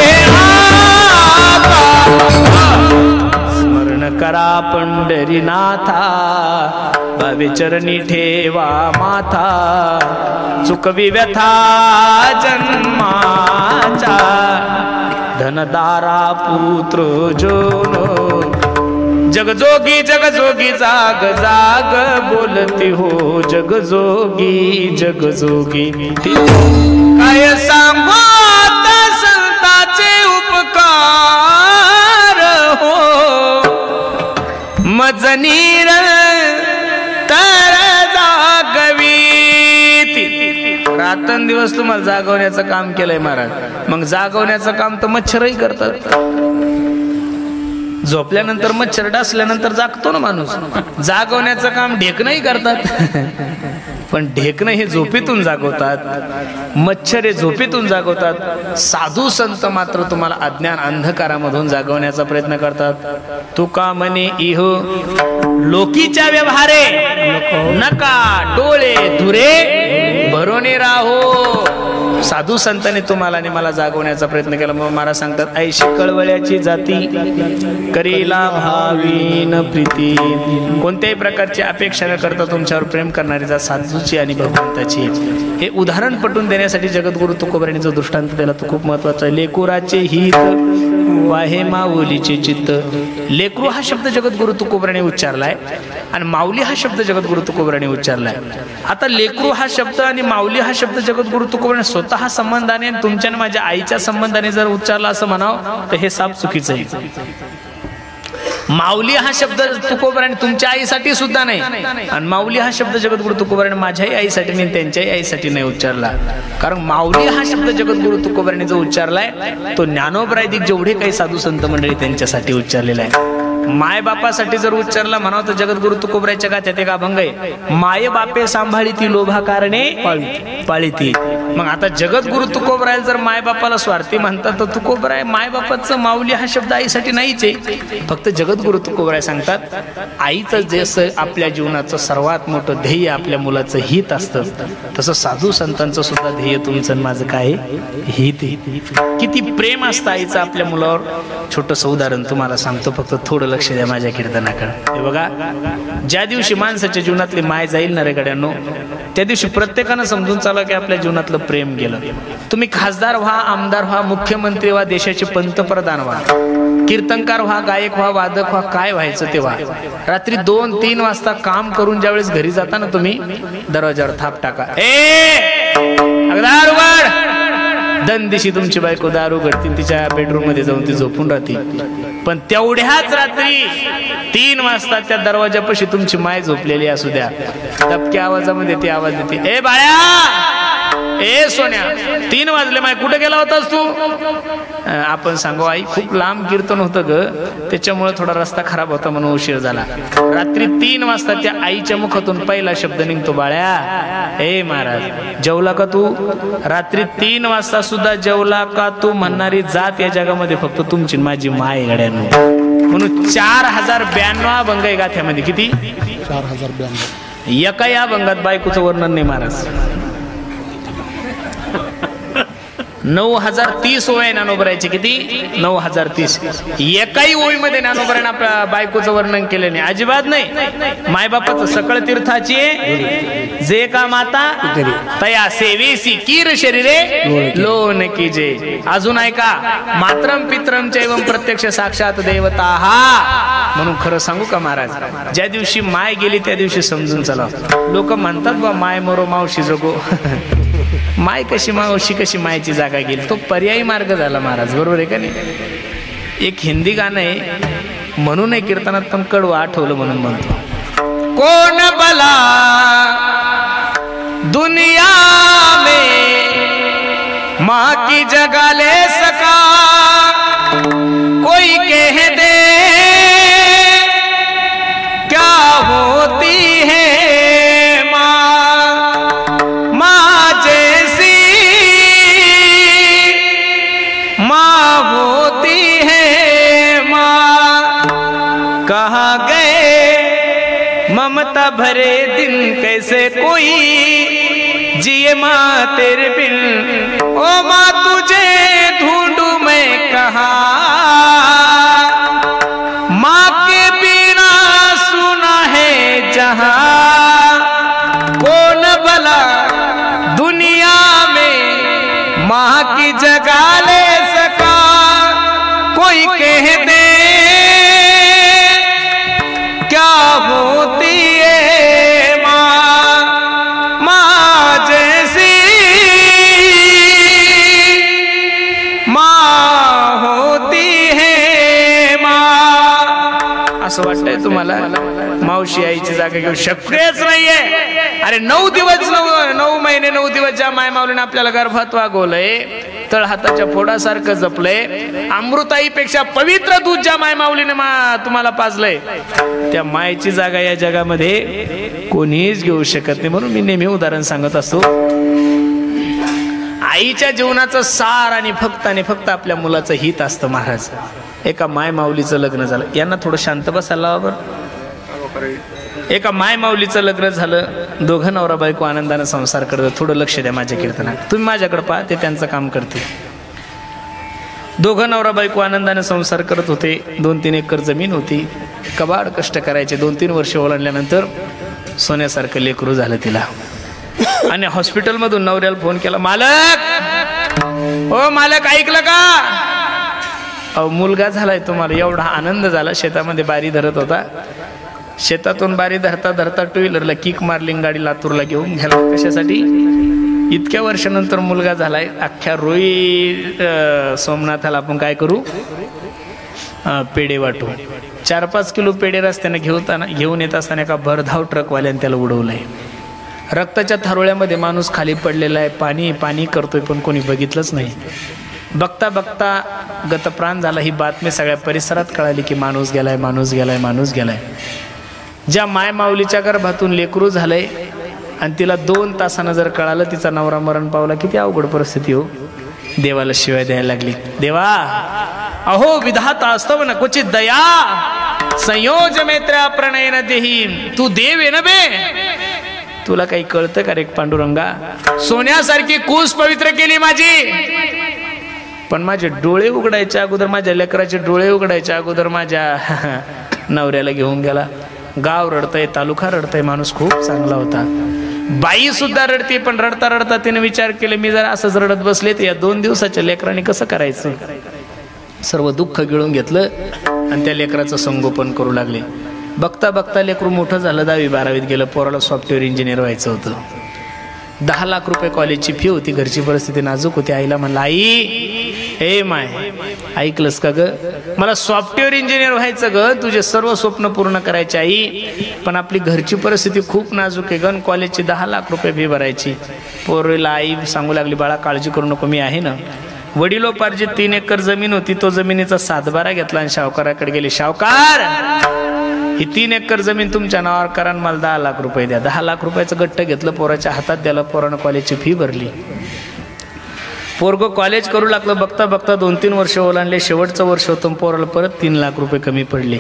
स्मरण करा पंढरीनाथा, भावे चरणी ठेवा माथा, चुकवी व्यथा जन्माचा, धनदारा पुत्र जोनो, जगजोगी जगजोगी जाग जाग बोलती हो, जगजोगी जगजोगी. काय सांगू संताचे उपकार हो, मजनीर तर जागवी. रात्रंदिवस तुम्हाला जागवण्याचं काम केलंय महाराज. मग जागवण्याचं काम तर मच्छरही करतात. झोपल्यानंतर मच्छर डासल्यानंतर जागतो ना माणूस. जागवण्याचं काम ढेकणंही करतात, पण ढेकणं हे झोपेतून जागवतात, मच्छर हे झोपेतून जागवतात. साधू संत मात्र तुम्हाला अज्ञान अंधकारामधून जागवण्याचा प्रयत्न करतात. तुका म्हणे इह लोकीच्या व्यवहारे, नका डोळे धुरे भरोने राहो. साधू संतांनी तुम्हाला आणि मला जागवण्याचा प्रयत्न केला. मग महाराज सांगतात, ऐशी कळवळ्याची जाती करीला भावीन प्रीती. कोणत्याही प्रकारची अपेक्षा न करता तुमच्यावर प्रेम करणारी जा साधूची आणि भगवंताची. हे उदाहरण पटवून देण्यासाठी जगद्गुरु तुकोबारायांचा दृष्टांत दिला तो खूप महत्वाचा आहे. लेकुराचे हित वाहे माऊलीचे चित्त. लेकरू हा शब्द जगद्गुरु तुकोबारायांनी उच्चारलाय आणि माऊली हा शब्द जगद्गुरु तुकोबारायांनी उच्चारलाय. आता लेकरू हा शब्द आणि माऊली हा शब्द जगद्गुरु तुकोबारायांनी स्वतः संबंधाने तुमच्या आणि माझ्या आईच्या संबंधाने जर उच्चारला असं म्हणावं तर हे साप चुकीचं आहे. माऊली हा शब्द तुकोबारायांनी तुमच्या आईसाठी सुद्धा नाही, आणि माऊली हा शब्द जगद्गुरु तुकोबारायांनी माझ्याही आईसाठी नाही, त्यांच्याही आईसाठी नाही उच्चारला. कारण माऊली हा शब्द जगद्गुरु तुकोबारायांनी जो उच्चारलाय तो ज्ञानोबरायदिक जेवढे काही साधू संत मंडळी त्यांच्यासाठी उच्चारलेला आहे. माय बापासाठी जर उच्चारला म्हणावं तर जगद्गुरु तुकोबारायांच्या गाथ्यात एक अभंग आहे, माय बापे सांभाळी ती लोभा कारणे पाळीती. मग आता जगद्गुरु तुकोबाराय जर माय बापाला स्वार्थी म्हणतात तर तुकोबाराय माय बापाचं माऊली हा शब्द आईसाठी नाहीच आहे. फक्त जगद्गुरु तुकोबाराय सांगतात आईचं जसं आपल्या जीवनाचं सर्वात मोठं ध्येय आपल्या मुलाचं हित असतं, तसं साधू संतांचं सुद्धा ध्येय तुमचं माझं काय हित. किती प्रेम असतं आईचं आपल्या मुलावर. छोटंसं उदाहरण तुम्हाला सांगतो, फक्त थोडं लक्ष द्या माझ्या कीर्तनाकडे. हे बघा, ज्या दिवशी माणसाच्या जीवनातली माय जाईल ना रे गड्यांनो, त्या दिवशी प्रत्येकानं समजून चाला की आपल्या जीवनातलं प्रेम गेलं. तुम्ही खासदार व्हा, आमदार व्हा, मुख्यमंत्री व्हा, देशाचे पंतप्रधान व्हा, कीर्तनकार व्हा, गायक व्हा, वादक व्हा, काय व्हायचं ते व्हा. रात्री 2-3 वाजता काम करून ज्यावेळेस घरी जाता ना तुम्ही, दरवाजावर थाप टाका, दारू उघड. दंदिशी तुमची बायको दारू उघडतील, तिच्या बेडरूम मध्ये जाऊन ती झोपून राहते. पण तेवढ्याच रात्री 3 वाजता त्या दरवाजापाशी तुमची माय झोपलेली असू द्या, दबक्या आवाजामध्ये ती आवाज देते, ए बाळ्या, ए सोन्या 3 वाजले माय कुठे गेला होतास तू? आपण सांगू आई खूप लांब कीर्तन होतं ग, त्याच्यामुळे थोडा रस्ता खराब होता म्हणून उशीर झाला. रात्री 3 वाजता त्या आईच्या मुखातून पहिला शब्द निघतो, बाळ्या ए महाराज जेवला का तू? रात्री 3 वाजता सुद्धा जेवला का तू म्हणणारी जात या जगामध्ये फक्त तुमची माझी माय गड्यानो. म्हणून 4092 अभंग आहे गाथ्यामध्ये. किती? 4092. एका या अभंगात बायकोचं वर्णन नाही महाराज. 9030 ओव्या ज्ञानोबरायचे. किती? 9030. एकाही ओळीमध्ये ज्ञानोबराने आपल्या बायकोचं वर्णन केलं नाही, अजिबात नाही. मायबापाचं सकळ तीर्थाची जे का माता तया सेवेसी कीर शरीरे लोन कीजे. अजून ऐका, मात्रम पित्रम चैवम प्रत्यक्ष साक्षात देवता. म्हणून खरं सांगू का महाराज, ज्या दिवशी माय गेली त्या दिवशी समजून चला. लोक म्हणतात बा माय मरो मावशी जगो. माय कशी मावशी कशी मायची जागा गेली, तो पर्यायी मार्ग झाला महाराज. बरोबर आहे का नाही? एक हिंदी गाणं आहे म्हणून नाही कीर्तनात, पण कडवं आठवलं म्हणून म्हणतो. कोण भला दुनिया में माँ की जगह ले सका, कोई कह दे क्या होती है ममता भरे दिन कैसे कोई जिए माँ तेरे बिन. ओ माँ तुझे ढूंढूं मैं कहाँ, माँ के बिना सुना है जहाँ. कौन भला दुनिया में माँ की जगह ले सका, कोई कह दे क्या होती है माँ, माँ जैसी माँ होती है माँ. असं वाटतंय तुम्हाला मावशी आईची जागा घेऊ शक्यच नाहीये. अरे 9 दिवस 9 महिने 9 दिवस ज्या माय माऊलीने आपल्याला गर्भात वागवलंय, तळ हाताच्या फोडासारखं जपलंय, अमृताईपेक्षा पवित्र दूध ज्या माय माऊलीने तुम्हाला पाजलंय, त्या मायची जागा या जगामध्ये कोणीच घेऊ शकत नाही. म्हणून मी नेहमी उदाहरण सांगत असतो, आईच्या जीवनाचं सार आणि फक्त आपल्या मुलाचं हित असतं महाराज. एका माय माऊलीचं लग्न झालं, यांना थोडं शांत बसायला लावा बरं. एका माय माऊलीचं लग्न झालं, दोघं नवरा बायको आनंदाने संसार करत. थोडं लक्ष द्या माझ्या कीर्तनात, तुम्ही माझ्याकडे पहा, ते त्यांचं काम करते. दोघं नवरा बायको आनंदाने संसार करत होते. 2-3 एकर जमीन होती, कबाड कष्ट करायचे. 2-3 वर्ष ओलांडल्यानंतर सोन्यासारखं लेकरू झालं तिला. आणि हॉस्पिटलमधून नवऱ्याला फोन केला, मालक ओ मालक ऐकलं का, अहो मुलगा झालाय तुम्हाला. एवढा आनंद झाला. शेतामध्ये बारी धरत होता, शेतातून बारी धरता धरता 2 व्हीलरला किक मारली, गाडी लातूरला घेऊन गेला. कशासाठी? इतक्या वर्षानंतर मुलगा झालाय. अख्ख्या रोई सोमनाथाला आपण काय करू, पेढे वाटू. 4-5 किलो पेढे रस्त्याने घेऊन येत असताना एका भरधाव ट्रकवाल्याने त्याला उडवलंय. रक्ताच्या थारोळ्यामध्ये माणूस खाली पडलेला आहे. पाणी पाणी करतोय, पण कोणी बघितलंच नाही. बघता बघता गतप्राण झाला. ही बातमी सगळ्या परिसरात कळाली की माणूस गेलाय, माणूस गेलाय, माणूस गेलाय. ज्या माय माऊलीच्या गर्भातून लेकरू झालंय आणि तिला 2 तासानं जर कळालं तिचा नवरा मरण पावला, किती अवघड परिस्थिती हो. देवाला शिवाय द्यायला लागली. देवा अहो विधाता असतव न क्वचित दया, संयोज मैत्र्या प्रणयन देही. तू देव आहे ना बे, तुला काही कळतं का रे पांडुरंगा. सोन्यासारखी कूस पवित्र केली माझी, पण माझे डोळे उघडायच्या अगोदर, माझ्या लेकराचे डोळे उघडायच्या अगोदर माझ्या नवऱ्याला घेऊन गेला. गाव रडतय, तालुका रडतय. माणूस खूप चांगला होता. बाई सुद्धा रडते, पण रडता रडता तिने विचार केले, मी जर असंच रडत बसले तर या 2 दिवसाच्या लेकराने कसं करायचं. सर्व दुःख गिळून घेतलं आणि त्या लेकराचं संगोपन करू लागले. बघता बघता लेकरू मोठं झालं. 10वी-12वीत गेलं. पोराला सॉफ्टवेअर इंजिनियर व्हायचं होतं. 10 लाख रुपये कॉलेजची फी होती. घरची परिस्थिती नाजूक होती. आईला म्हणलं, आई हे माय, ऐकलंस का ग, मला सॉफ्टवेअर इंजिनियर व्हायचं ग, तुझे सर्व स्वप्न पूर्ण करायचे आई, पण आपली घरची परिस्थिती खूप नाजूक आहे गण, कॉलेजची 10 लाख रुपये फी भरायची. पोरीला आई सांगू लागली, बाळा काळजी करू नको, मी आहे ना. वडिलोपार्जित 3 एकर जमीन होती, तो जमिनीचा 7/12 घेतला आणि शावकाराकडे गेले. शावकार, ही 3 एकर जमीन तुमच्या नावावर करा आणि मला 10 लाख रुपये द्या. 10 लाख रुपयाचं गट्ट घेतलं, पोराच्या हातात द्याला, पोरानं कॉलेजची फी भरली. पोरगं कॉलेज करू लागलं. बघता बघता 2-3 वर्ष ओलांडले. शेवटचं वर्ष होतं, पोराला परत 3 लाख रुपये कमी पडले.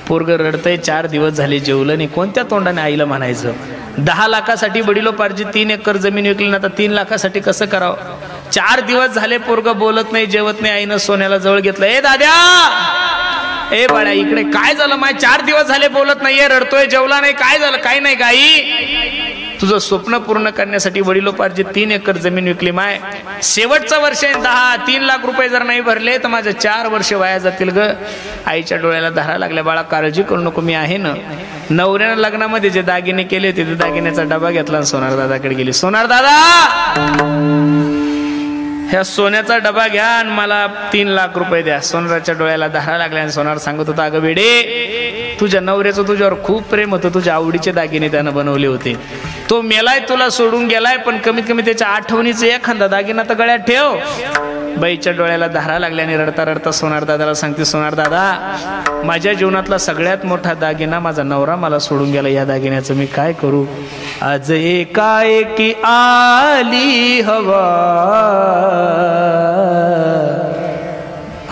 पोरगं रडतंय, 4 दिवस झाले जेवलं नाही. कोणत्या तोंडाने आईला म्हणायचं? 10 लाखासाठी वडिलोपार्जित 3 एकर जमीन विकली ना, आता 3 लाखासाठी कसं करावं? 4 दिवस झाले पोरगं बोलत नाही, जेवत नाही. आईनं सोन्याला जवळ घेतलं. ए दाद्या, ए बाळा इकडे, काय झालं माय? 4 दिवस झाले बोलत नाहीये, रडतोय, जेवला नाही, काय झालं? काय नाही गाई, तुझं स्वप्न पूर्ण करण्यासाठी वडिलोपार्जित 3 एकर जमीन विकली माय. शेवटचं वर्ष आहे, 3 लाख रुपये जर नाही भरले तर माझं 4 वर्ष वाया जातील ग. आईच्या डोळ्याला धारा लागल्या. बाळा काळजी करू नको, मी आहे ना. नवऱ्यानं लग्नामध्ये जे दागिने केले होते ते दागिन्याचा डबा घेतला आणि सोनार दादाकडे गेली. सोनार दादा, ह्या सोन्याचा डबा घ्या आणि मला 3 लाख रुपये द्या. सोनाराच्या डोळ्याला धारा लागल्या आणि सोनार सांगत होता, अगं वेडे, तुझ्या नवऱ्याचं तुझ्यावर खूप प्रेम होतं, तुझ्या आवडीचे दागिने त्यानं बनवले होते. तो मेलाय, तुला सोडून गेलाय, पण कमीत कमी त्याच्या आठवणीचा एखादा दागिना तर गळ्यात ठेव. बाईच्या डोळ्याला धारा लागल्या आणि रडता रडता सोनार दादाला सांगते, सोनार दादा, माझ्या जीवनातला सगळ्यात मोठा दागिना माझा नवरा मला सोडून गेला, या दागिन्याचं मी काय करू? आज एकाएकी आली हवा,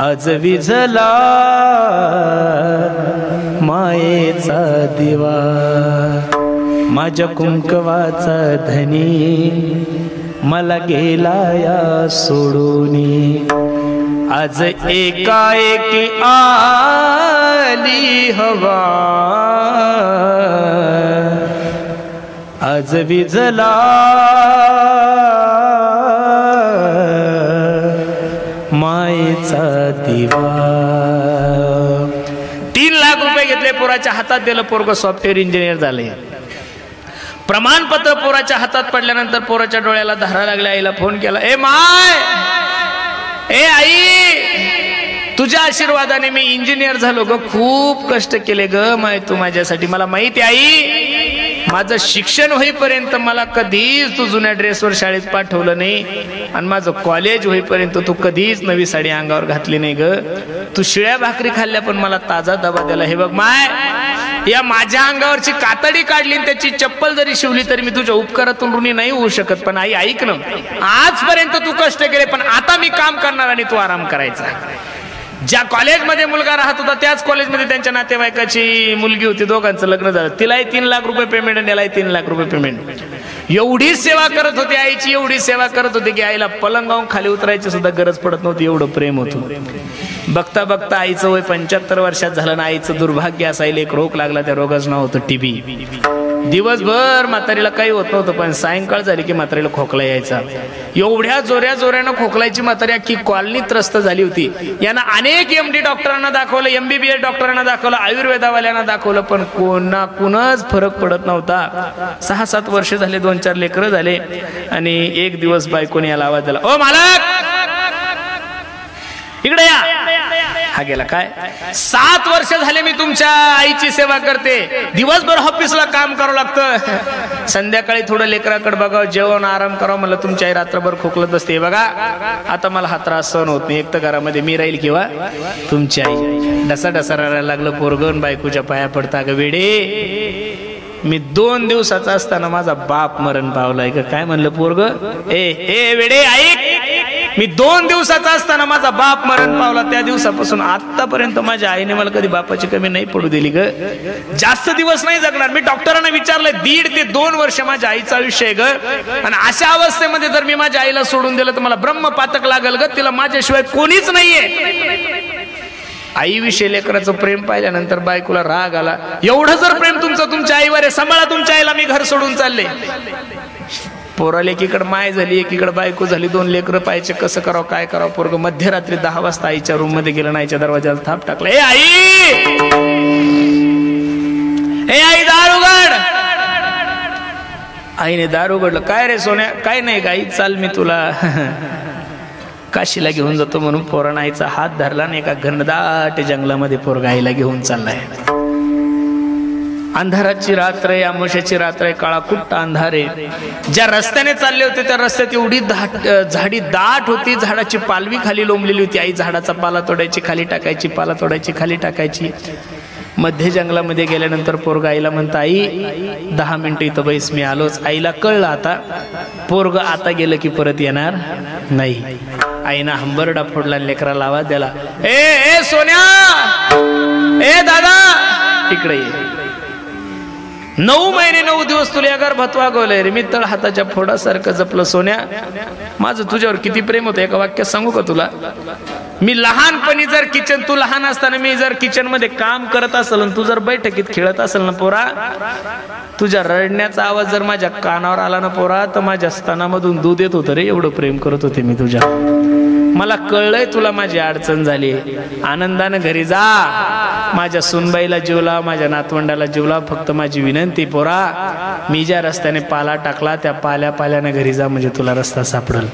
आज विझला मायेचा दिवा, माझ्या कुंकवाचा धनी मला गेला या सोडूनी. आज एकाएकी आली हवा, आज विझला मायेचा दिवा. 3 लाख रुपये घेतले, पोराच्या हातात दिलं. पोरगं सॉफ्टवेअर इंजिनियर झाले. प्रमाणपत्र पोराच्या हातात पडल्यानंतर पोराच्या डोळ्याला धारा लागल्या. आईला फोन केला, ए माय, ए आई, तुझ्या आशीर्वादाने मी इंजिनियर झालो ग, खूप कष्ट केले ग माय तू माझ्यासाठी. मला माहिती आई, माझं शिक्षण होईपर्यंत मला कधीच तू जुन्या ड्रेसवर शाळेत पाठवलं नाही, आणि माझं कॉलेज होईपर्यंत तू कधीच नवी साडी अंगावर घातली नाही ग. तू शिळ्या भाकरी खाल्ल्या पण मला ताजा डबा दिला. हे बघ माय, या माझ्या अंगावरची कातडी काढली आणि त्याची चप्पल जरी शिवली तरी मी तुझ्या उपकारातून ऋणी नाही होऊ शकत. पण आई ऐक ना, आजपर्यंत तू कष्ट केले, पण आता मी काम करणार आणि तू आराम करायचा. ज्या कॉलेजमध्ये मुलगा राहत होता त्याच कॉलेजमध्ये त्यांच्या नातेवाईकाची मुलगी होती, दोघांचं लग्न झालं. तिलाही 3 लाख रुपये पेमेंट आणि यालाही 3 लाख रुपये पेमेंट. एवढी सेवा करत होती आईची, एवढी सेवा करत होती की आईला पलंगावून खाली उतरायची सुद्धा गरज पडत नव्हती, एवढं प्रेम होतं. बघता बघता आईचं वय 75 वर्षात झालं ना. आईचं दुर्भाग्य असायला एक रोग लागला, त्या रोगाचं नाव होतं टीबी. दिवसभर म्हातारीला काही होत नव्हतं, पण सायंकाळ झाली की म्हातारीला खोकला यायचा. एवढ्या जोऱ्यानं खोकलायची म्हातारी अख्खी कॉलनी त्रस्त झाली होती. यांना अनेक MD डॉक्टरांना दाखवलं, MBBS डॉक्टरांना दाखवलं, आयुर्वेदावाल्यांना दाखवलं, पण कुणच फरक पडत नव्हता. 6-7 वर्ष झाले, 2-4 लेकरं झाले, आणि एक दिवस बायकोने याला आवाज दिला, ओ मालक इकडे या. हा गेला. काय 7 वर्ष झाले मी तुमच्या आईची सेवा करते, दिवसभर ऑफिसला काम करावं लागतं, संध्याकाळी थोडं लेकराकडे बघावं, जेवण आराम करावं, मला तुमची आई रात्रभर खोकलत बसते. बघा आता मला हा त्रास सहन होत नाही, एक तर घरामध्ये मी राहील किंवा तुमची आई. ढसा रडायला लागलं पोरगण. बायकोच्या पाया पडता, ग वेडे, मी 2 दिवसाचा असताना माझा बाप मरण पावलाय का? काय म्हणलं पोरग? ए वेडे ऐक, मी 2 दिवसाचा असताना माझा बाप मरण पावला. त्या दिवसापासून आतापर्यंत माझ्या आईने मला कधी बापाची कमी नाही पडू दिली ग. जास्त दिवस नाही जगणार. मी डॉक्टरांना विचारलं, 1.5 ते 2 वर्ष माझ्या आईचं आयुष्य आहे ग, आणि अशा अवस्थेमध्ये जर मी माझ्या आईला सोडून दिलं तर मला ब्रह्मपातक लागल ग, तिला माझ्याशिवाय कोणीच नाहीये. आईविषयी लेकराचं प्रेम पाहिल्यानंतर बायकोला राग आला. एवढं जर प्रेम तुमचं तुमच्या आईवर आहे, सांभाळा तुमच्या आईला, मी घर सोडून चालले. पोराला एकीकडे माय झाली, एकीकडे बायको झाली, 2 लेकरं पाहायचे, कसं करावं काय करावं. पोरग मध्यरात्री 10 वाजता आईच्या रूम मध्ये गेलं, आईच्या दरवाजाला थाप टाकला, ए आई दार उघड. आईने दार उघडलं. काय रे सोन्या? काय नाही गाई, चाल मी तुला काशीला घेऊन जातो म्हणून पोरानं आईचा हात धरला आणि एका घनदाट जंगलामध्ये पोरगा आईला घेऊन चाललाय. अंधाराची रात्र आहे, अमावस्याची रात्र आहे, काळा कुट्ट अंधार आहे. ज्या रस्त्याने चालले होते त्या रस्त्यात एवढी झाडी दाट होती, झाडाची पालवी खाली लोंबलेली होती. आई झाडाचा पाला तोडायची, खाली टाकायची, पाला तोडायची, खाली टाकायची. मध्य जंगलामध्ये गेल्यानंतर पोरगा आईला म्हणता, आई 10 मिनिटं इथं बैस, मी आलोच. आईला कळलं आता पोरग आता गेलं की परत येणार नाही. आईनं हंबरडा फोडला, लेकराला आवाज द्याला, ए सोन्या, ए दादा इकडे ये. 9 महिने 9 दिवस तुला गर्भात वागवलंय रे मी, तळ हाताच्या फोडासारखं जपलं. सोन्या, माझं तुझ्यावर किती प्रेम होतं एका वाक्यात सांगू का तुला? मी लहानपणी जर तू लहान असताना मी जर किचन मध्ये काम करत असेल आणि तू जर बैठकीत खेळत असेल ना पोरा, तुझ्या रडण्याचा आवाज जर माझ्या कानावर आला ना पोरा, तर माझ्या स्तनामधून दूध येत होतं रे. एवढं प्रेम करत होते मी तुझ्या. मला कळलंय तुला माझी अडचण झाली. आनंदानं घरी जा. माझ्या सुनबाईला जीवला, माझ्या नातवंडाला जीवला. फक्त माझी विनंती पोरा, मी ज्या रस्त्याने पाला टाकला त्या पाल्यानं घरी जा, म्हणजे तुला रस्ता सापडल.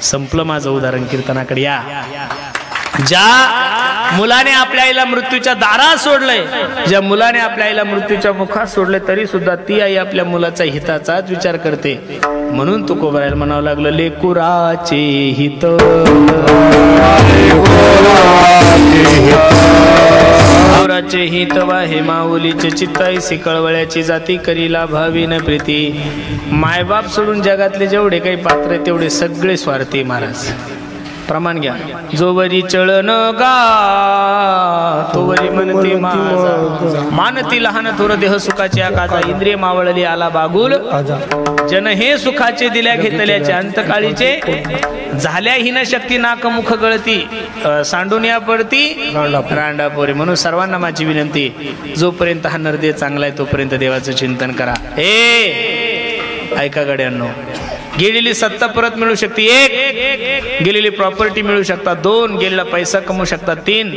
संपलं माझं उदाहरण. कीर्तनाकडे या. ज्या मुलाने आपल्या आईला मृत्यूच्या दारात सोडलंय, ज्या मुलाने आपल्या आईला मृत्यूच्या मुखात सोडले, तरी सुद्धा ती आई आपल्या मुलाचा हिताचाच विचार करते. म्हणून तुकोबारायला म्हणावं लागलं, लेकुराचे हित लेकुराचे हित वाहे माऊलीचे चित्ताईसी, कळवळ्याची जाती करीला भावीन प्रीती. मायबाप सोडून जगातले जेवढे काही पात्र आहे तेवढे सगळे स्वार्थी महाराज. प्रमाण घ्या. जोवरी चळन गा तोवरी म्हणती माझा, मानती लहान थोर देह सुखाचे आकाचा, इंद्रिय मावळली आला बागुल, जन हे सुखाचे दिल्या घेतल्याचे, अंतकाळीचे झाल्या हिन शक्ती नाक मुख गळती, सांडून या पडती रांडापोरी. म्हणून सर्वांना माझी विनंती, जोपर्यंत हा नरदेह चांगला आहे तोपर्यंत देवाचं चिंतन करा. ऐका गड्यांनो, गेलेली सत्ता परत मिळू शकते 1, गेलेली प्रॉपर्टी मिळू शकतात 2, गेलेला पैसा कमवू शकतात 3,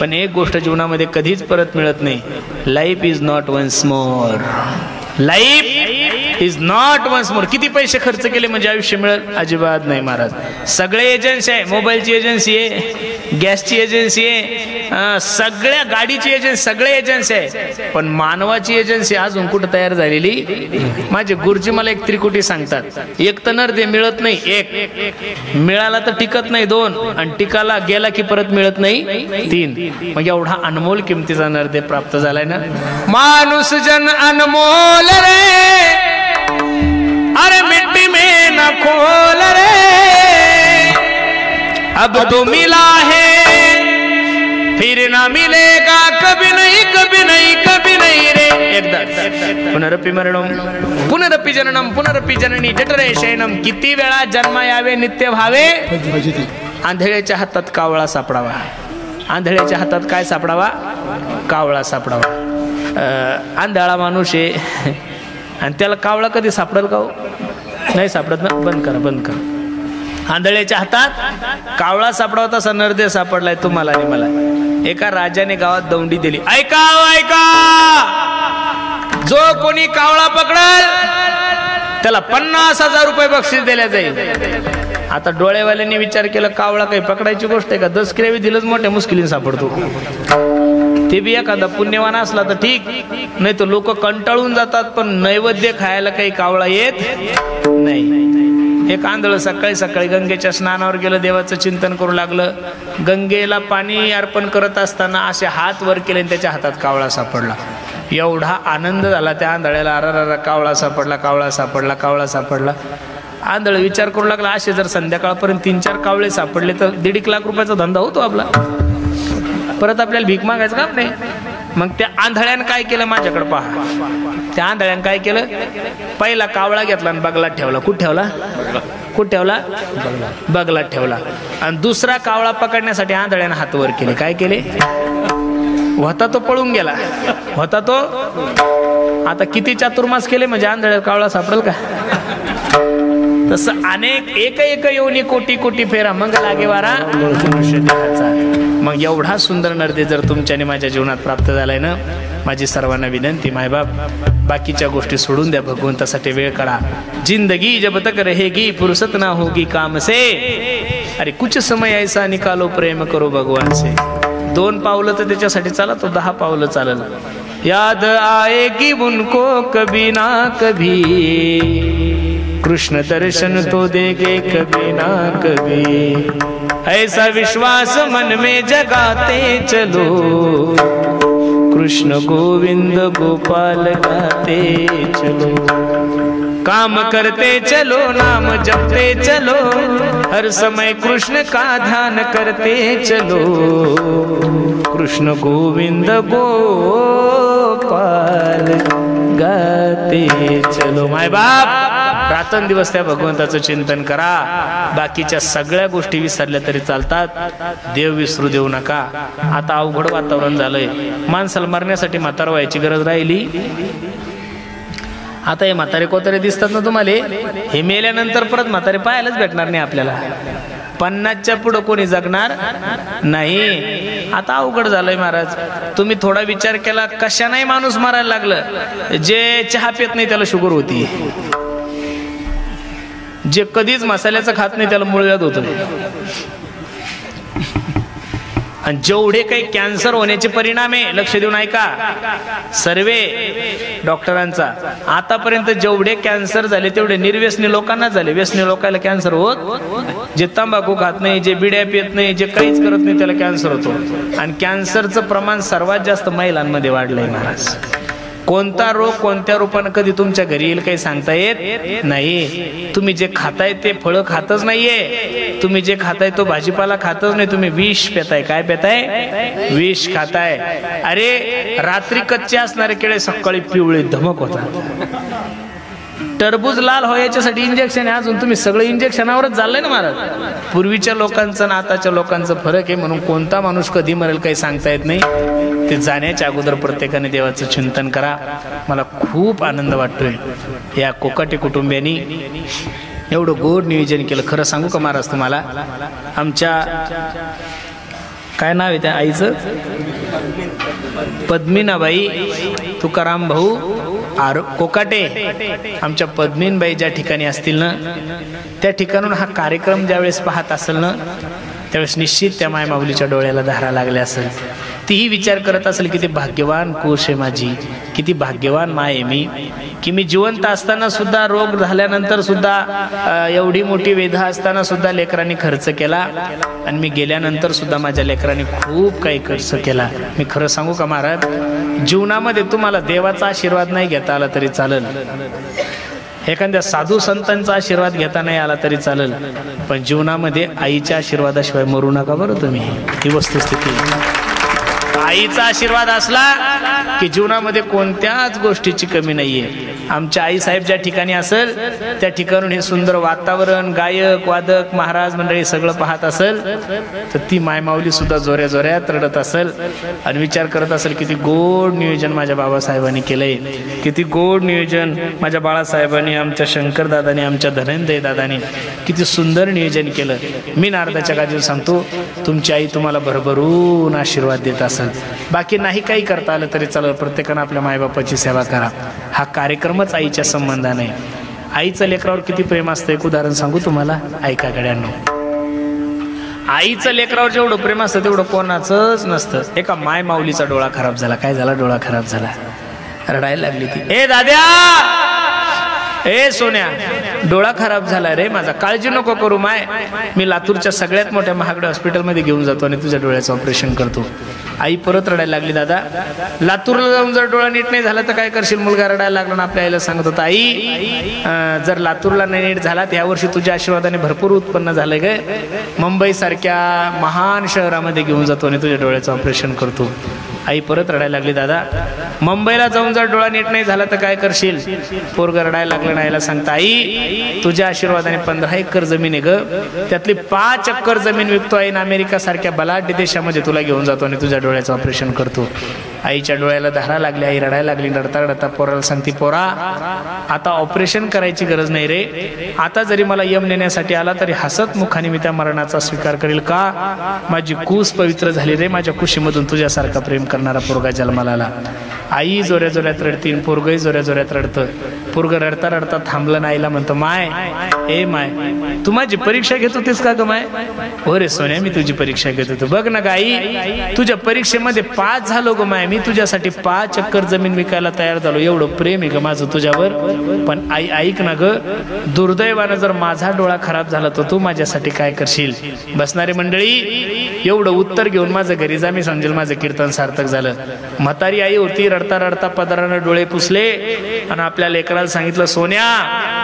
पण एक गोष्ट जीवनामध्ये कधीच परत मिळत नाही. Life is not once more. Life is not once more. किती पैसे खर्च केले म्हणजे आयुष्य मिळेल? अजिबात नाही महाराज. सगळे एजन्सी आहे, मोबाईलची एजन्सी आहे, गॅसची एजन्सी आहे, सगळ्या गाडीची एजन्सी, सगळे एजन्सी आहे, पण मानवाची एजन्सी अजून कुठं तयार झालेली? माझे गुरुजी मला एक त्रिकुटी सांगतात, एक तर नरदेह मिळत नाही, एक मिळाला तर टिकत नाही 2, आणि टिकाला गेला की परत मिळत नाही 3. मग एवढा अनमोल किमतीचा नरदेह प्राप्त झालाय ना. माणूस जन अनमोल रे, अरे मिट्टी में न खोल रे, अब तो मिला है फिर ना मिलेगा, कभी नहीं कभी नहीं कभी नहीं रे. एकदा पुनरपि मरणम पुनरपि जननम पुनरपि जननी जठरे शयनम. किती वेळा जन्म यावे नित्य भावे. आंधळ्याच्या हातात कावळा सापडावा. आंधळ्याच्या हातात काय सापडावा? कावळा सापडावा. आंधळा माणूस आहे आणि त्याला कावळा कधी सापडेल का? नाही सापडत ना. बंद करा, बंद करा. आंधळ्याच्या हातात कावळा सापडावा, तसा नरदेह सापडलाय तुम्हाला आणि मला. एका राजाने गावात दौंडी दिली. ऐका ऐका, जो कोणी कावळा पकडेल त्याला 50,000 रुपये बक्षीस दिल्या जाईल. आता डोळेवाल्यांनी विचार केला, कावळा काही पकडायची गोष्ट आहे का? 10 ग्रेव्ही दिलंच मोठ्या मुश्किलीने सापडतो. ते बी एखादा पुण्यवान असला तर ठीक, नाही तर लोक कंटाळून जातात. पण नैवेद्य खायला काही कावळा येत नाही. एक आंधळ सकाळी सकाळी गंगेच्या स्नानावर गेलं, देवाचं चिंतन करू लागलं. गंगेला पाणी अर्पण करत असताना असे हात वर केले आणि त्याच्या हातात कावळा सापडला. एवढा आनंद झाला त्या आंधळ्याला, अरा कावळा सापडला, कावळा सापडला, कावळा सापडला. आंधळ विचार करू लागला, असे जर संध्याकाळपर्यंत 3-4 कावळे सापडले तर 1.5 लाख रुपयाचा धंदा होतो आपला. परत आपल्याला भीक मागायचं काम नाही. मग त्या आंधळ्यानं काय केलं? माझ्याकडे पहा. त्या आंधळ्यानं काय केलं? पहिला कावळा घेतला आणि बगलात ठेवला. कुठं ठेवला? कुठं ठेवला? बगलात ठेवला. आणि दुसरा कावळा पकडण्यासाठी आंधळ्यानं हात वर केले. काय केले? होता तो पळून गेला. होता तो. आता किती चातुर्मास केले म्हणजे आंधळ्या कावळा सापडेल का? तसं अनेक एक योनी कोटी कोटी फेरा मग लागे वारा मनुष्य देहाचा. मग एवढा सुंदर नरदेह जर तुमच्याने माझ्या जीवनात प्राप्त झालाय ना, माझी सर्वांना विनंती, मायबाप बाकीच्या गोष्टी सोडून द्या, भगवंतासाठी वेळ काढा. जिंदगी जब तक रहेगी फुर्सत ना होगी काम से. अरे कुछ समय ऐसा निकालो प्रेम करो भगवान से. 2 पावलं तर त्याच्यासाठी चाला, तो 10 पावलं चालल. याद आएगी उनको कभी ना कभी, कृष्ण दर्शन तो देंगे कभी ना कभी. ऐसा विश्वास मन में जगाते चलो, कृष्ण गोविंद गोपाल गाते चलो. काम करते चलो, नाम जपते चलो, हर समय कृष्ण का ध्यान करते चलो, कृष्ण गोविंद गोपाल गाते चलो. माय बाप, रात्रंदिवस त्या भगवंताचं चिंतन करा. बाकीच्या सगळ्या गोष्टी विसरल्या तरी चालतात, देव विसरू देऊ नका. आता अवघड वातावरण झालंय, माणसाला मरण्यासाठी म्हातार व्हायची गरज राहिली. आता हे म्हातारे कोतारे दिसतात ना तुम्हाला, हे मेल्यानंतर परत म्हातारे पाहायलाच भेटणार नाही आपल्याला. 50च्या पुढं कोणी जगणार नाही. आता अवघड झालंय महाराज. तुम्ही थोडा विचार केला, कशाने माणूस मारायला लागलं? जे चहा पित नाही त्याला शुगर होती, जे कधीच मसाल्याचं खात नाही त्याला मूळव्याध होतं, आणि जेवढे काही कॅन्सर होण्याचे परिणाम आहे, लक्ष देऊन ऐका, सर्वे डॉक्टरांचा, आतापर्यंत जेवढे कॅन्सर झाले तेवढे निर्व्यसनी लोकांना झाले. व्यसनी लोकांना कॅन्सर होत, जे तंबाखू खात नाही, जे बिड्या पित नाही, जे काहीच करत नाही त्याला कॅन्सर होतो. आणि कॅन्सरचं प्रमाण सर्वात जास्त महिलांमध्ये वाढलंय महाराज. कोणता रोग कोणत्या रूपाने कधी तुमच्या घरी येईल काही सांगता येत नाही. तुम्ही जे खाताय ते फळं खातच नाहीये, तुम्ही जे खाताय तो भाजीपाला खातच नाही, तुम्ही विष पेताय. काय पेताय? विष खाताय. अरे रात्री कच्चे असणारे केळे सकाळी पिवळे धमक होतात. टरबूज लाल हो याच्यासाठी इंजेक्शन आहे, अजून तुम्ही सगळं इंजेक्शनावरच चाललंय ना महाराज. पूर्वीच्या लोकांचं आणि आताच्या लोकांचं फरक आहे, म्हणून कोणता माणूस कधी मरेल काही सांगता येत नाही. ते जाण्याच्या अगोदर प्रत्येकाने देवाचं चिंतन करा. मला खूप आनंद वाटतोय या कोकाटे कुटुंबियांनी एवढं गोड नियोजन केलं. खरं सांगू का महाराज तुम्हाला, आमच्या काय नाव आहे त्या आईचं? पद्मिनाबाई तुकाराम भाऊ कोकाटे. आमच्या पद्मीनबाई ज्या ठिकाणी असतील ना, त्या ठिकाणून हा कार्यक्रम ज्यावेळेस पाहत असेल ना, त्यावेळेस निश्चित त्या मायमाऊलीच्या डोळ्याला धारा लागल्या असेल. तीही विचार करत असेल किती भाग्यवान कोश आहे माझी, किती भाग्यवान माय आहे मी, की मी जिवंत असताना सुद्धा, रोग झाल्यानंतर सुद्धा, एवढी मोठी वेधा असताना सुद्धा लेकरांनी खर्च केला, आणि मी गेल्यानंतर सुद्धा माझ्या लेकरांनी खूप काही खर्च केला. मी खरं सांगू का महाराज, जीवनामध्ये तुम्हाला देवाचा आशीर्वाद नाही घेता आला तरी चालेल, एखाद्या साधू संतांचा आशीर्वाद घेता नाही आला तरी चालेल, पण जीवनामध्ये आईच्या आशीर्वादाशिवाय मरू नका बरं तुम्ही. ही वस्तुस्थिती. आईचा आशीर्वाद असला की जीवनामध्ये कोणत्याच गोष्टीची कमी नाहीये. आमच्या आई साहेब ज्या ठिकाणी असेल त्या ठिकाणून हे सुंदर वातावरण, गायक वादक महाराज मंडळी सगळं पाहत असेल तर ती मायमाऊली सुद्धा जोऱ्या जोऱ्यात रडत असेल आणि विचार करत असेल किती गोड नियोजन माझ्या बाबासाहेबांनी केलंय, किती गोड नियोजन माझ्या बाळासाहेबांनी, आमच्या शंकर दादानी, आमच्या धनंजय दादानी किती सुंदर नियोजन केलं. मी नारदाच्या गादीवर सांगतो, तुमची आई तुम्हाला भरभरून आशीर्वाद देत असेल. बाकी नाही काही करता आलं तरी चालेल, प्रत्येकानं आपल्या मायबापाची सेवा करा. हा कार्यक्रमच आईच्या संबंधाने. आईचं लेकरावर किती प्रेम असतं एक उदाहरण सांगू तुम्हाला, ऐका गड्यांनो. आईचं लेकरावर जेवढं प्रेम असतं तेवढं कोणाचंच नसतं. एका माय माऊलीचा डोळा खराब झाला. काय झाला? डोळा खराब झाला. रडायला लागली ती. ए दाद्या, ए सोन्या, डोळा खराब झाला रे माझा, काळजी नको करू माय, मी लातूरच्या सगळ्यात मोठ्या महागड्या हॉस्पिटलमध्ये घेऊन जातो आणि तुझ्या डोळ्याचं ऑपरेशन करतो. आई परत रडायला लागली. दादा, लातूरला जाऊन जर डोळा नीट नाही झाला तर काय करशील? मुलगा रडायला लागला ना, आपल्या आईला सांगत होता, आई जर लातूरला नाही नीट झाला तर यावर्षी तुझ्या आशीर्वादाने भरपूर उत्पन्न झालंय ग, मुंबई सारख्या महान शहरामध्ये घेऊन जातो आणि तुझ्या डोळ्याचं ऑपरेशन करतो. आई परत रडायला लागली. दादा, मुंबईला जाऊन जर डोळा नीट नाही झाला तर काय करशील? पोरग रडायला लागलं. नाहीला सांगता, आई तुझ्या आशीर्वादाने 15 एकर जमीन आहे ग, त्यातली 5 एकर जमीन विकतो आहे, अमेरिका सारख्या बलाढ्य देशामध्ये तुला घेऊन जातो आणि तुझ्या डोळ्याचं ऑपरेशन करतो. आईच्या डोळ्याला धारा लागली. आई रडायला लागली. रडता रडता पोराला सांगते, पोरा आता ऑपरेशन करायची गरज नाही रे, आता जरी मला यम नेण्यासाठी आला तरी हसत मुखाने मी त्या मरणाचा स्वीकार करेल. का? माझी कूस पवित्र झाली रे, माझ्या कुशीमधून तुझ्यासारखा प्रेम करणारा पोरगा जन्माला आला. आई जोऱ्या जोऱ्यात रडतीन, पोरगही जोऱ्या जोऱ्यात रडतं. पोरग रडता रडता थांबलं ना, आईला म्हणतं माय, ए माय, तू माझी परीक्षा घेत होतीस का ग माय? हो रे सोन्या, मी तुझी परीक्षा घेत होतो. बघ ना ग आई, तुझ्या परीक्षेमध्ये पास झालो ग माय, मी तुझ्यासाठी 5 एकर जमीन विकायला तयार झालो. एवढं प्रेम आहे ग माझं तुझ्यावर. पण आई ऐक ना ग, दुर्दैवानं जर माझा डोळा खराब झाला तर तू माझ्यासाठी काय करशील? बसणारे मंडळी, एवढं उत्तर घेऊन माझं घरी जा, मी समजेल माझं कीर्तन सार्थक झालं. म्हातारी आई होती, रडता रडता पदरानं डोळे पुसले आणि आपल्या लेकराला सांगितलं, सोन्या,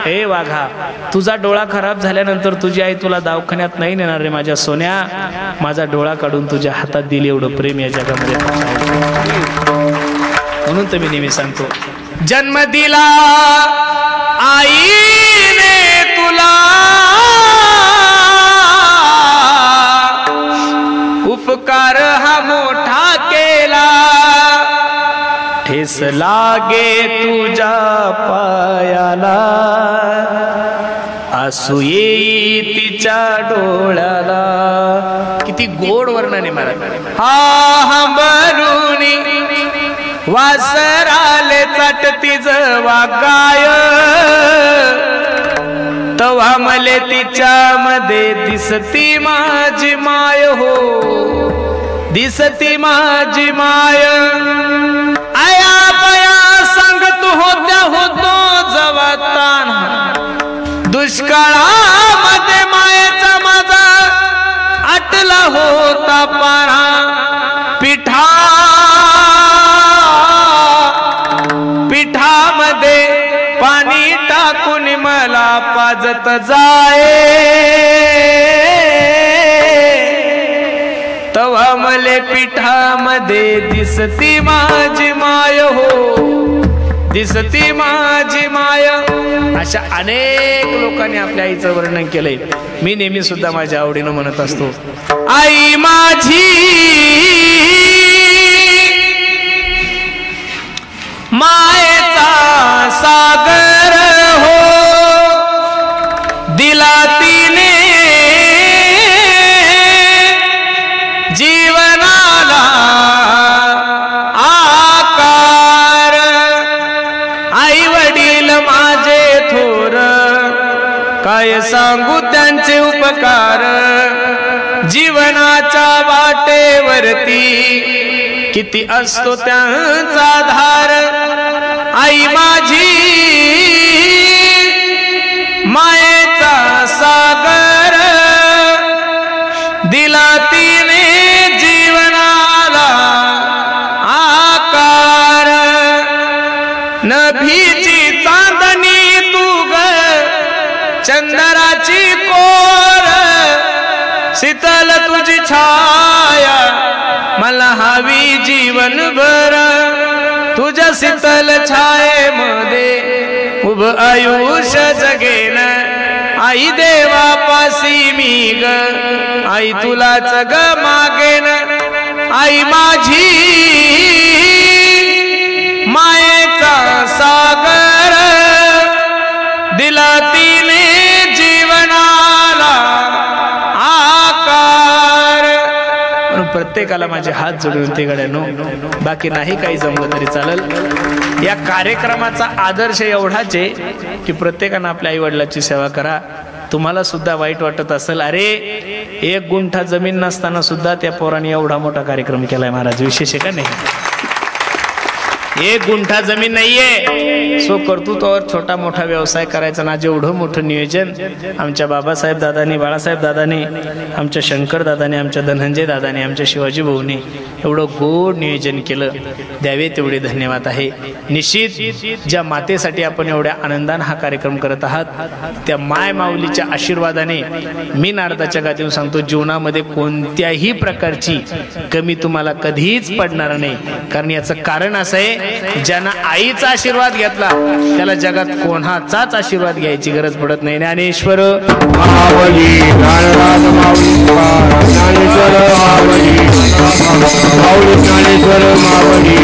हे वाघा, तुझा डोळा खराब झाल्यानंतर तुझी आई तुला दवाखान्यात नाही नेणार रे माझ्या सोन्या. माझा डोळा काढून तुझ्या हातात दिली, एवढं प्रेम या जगामध्ये. म्हणून तर मी नेहमी सांगतो, जन्म दिला आईने तुला, उपकार हा मोठा केला, ठेस लागे तुझ्या पायाला, आसू येई तिच्या डोळ्याला. किती गोड वर्णन आहे महाराज. हा हंबरुनी वासराले चटती जवा गाय, तवा मले तिच्यामध्ये दिसती माझी माय हो, दिसती माझी माय. आया बया सांगत होत्या होतो जवा तान, दुष्काळामध्ये मायेचा माझा आटला होता पारा. पिठामध्ये पाणी टाकून मला पाजत जाये, तवा मले पिठामध्ये दिसती माझी माय हो, दिसती माझी माय. अशा अनेक लोकांनी आपल्या आईचं वर्णन केलंय. मी नेहमी सुद्धा माझ्या आवडीनं म्हणत असतो, आई माझी मायेचा सागर हो, दिला तिने जीवनाला आकार. आई वडील माझे थोर, काय सांगू त्यांचे उपकार. जीवनाच्या वाटेवरती किती असतो त्यांचा धार. आई माझी मायेचा सागर, दिला तिने जीवनाला आकार. नभीची चांदणी तू ग, चंद्राची कोर, शीतल तुझी छाया मला हवी जीवनभर. तुझ्या शीतल छायेमध्ये उभ आयुष्य जगेन. आई देवापासी मी ग, आई तुलाच ग मागेन. आई माझी मायेचा सागर, दिला तिने जीवनाला आकार. प्रत्येकाला माझे हात जोडून ते गड्यानो, बाकी नाही काही जमलं तरी चालेल. या कार्यक्रमाचा आदर्श एवढाच आहे की प्रत्येकानं आपल्या आई वडिलांची सेवा करा. तुम्हाला सुद्धा वाईट वाटत असेल, अरे 1 गुंठा जमीन नसताना सुद्धा त्या पोराने एवढा मोठा कार्यक्रम केलाय महाराज, विशेष आहे का नाही? 1 गुंठा जमीन नाहीये, सो कर्तृत्वावर छोटा मोठा व्यवसाय करायचा ना. जेवढं मोठं नियोजन आमच्या बाबासाहेब दादांनी, बाळासाहेब दादांनी, आमच्या शंकर दादांनी, आमच्या धनंजय दादांनी, आमच्या शिवाजी भाऊनी एवढं गोड नियोजन केलं, द्यावे तेवढे धन्यवाद आहे. निश्चित ज्या मातेसाठी आपण एवढ्या आनंदाने हा कार्यक्रम करत आहात, त्या माय माऊलीच्या आशीर्वादाने मी नारदाच्या गादीवर सांगतो, जीवनामध्ये कोणत्याही प्रकारची कमी तुम्हाला कधीच पडणार नाही. कारण याचं कारण असं आहे, ज्यानं आईचा आशीर्वाद घेतला त्याला जगात कोणाचाच आशीर्वाद घ्यायची गरज पडत नाही. ज्ञानेश्वर माऊली, ज्ञानराज माऊली, ज्ञानेश्वर माऊली, माऊली ज्ञानेश्वर माऊली,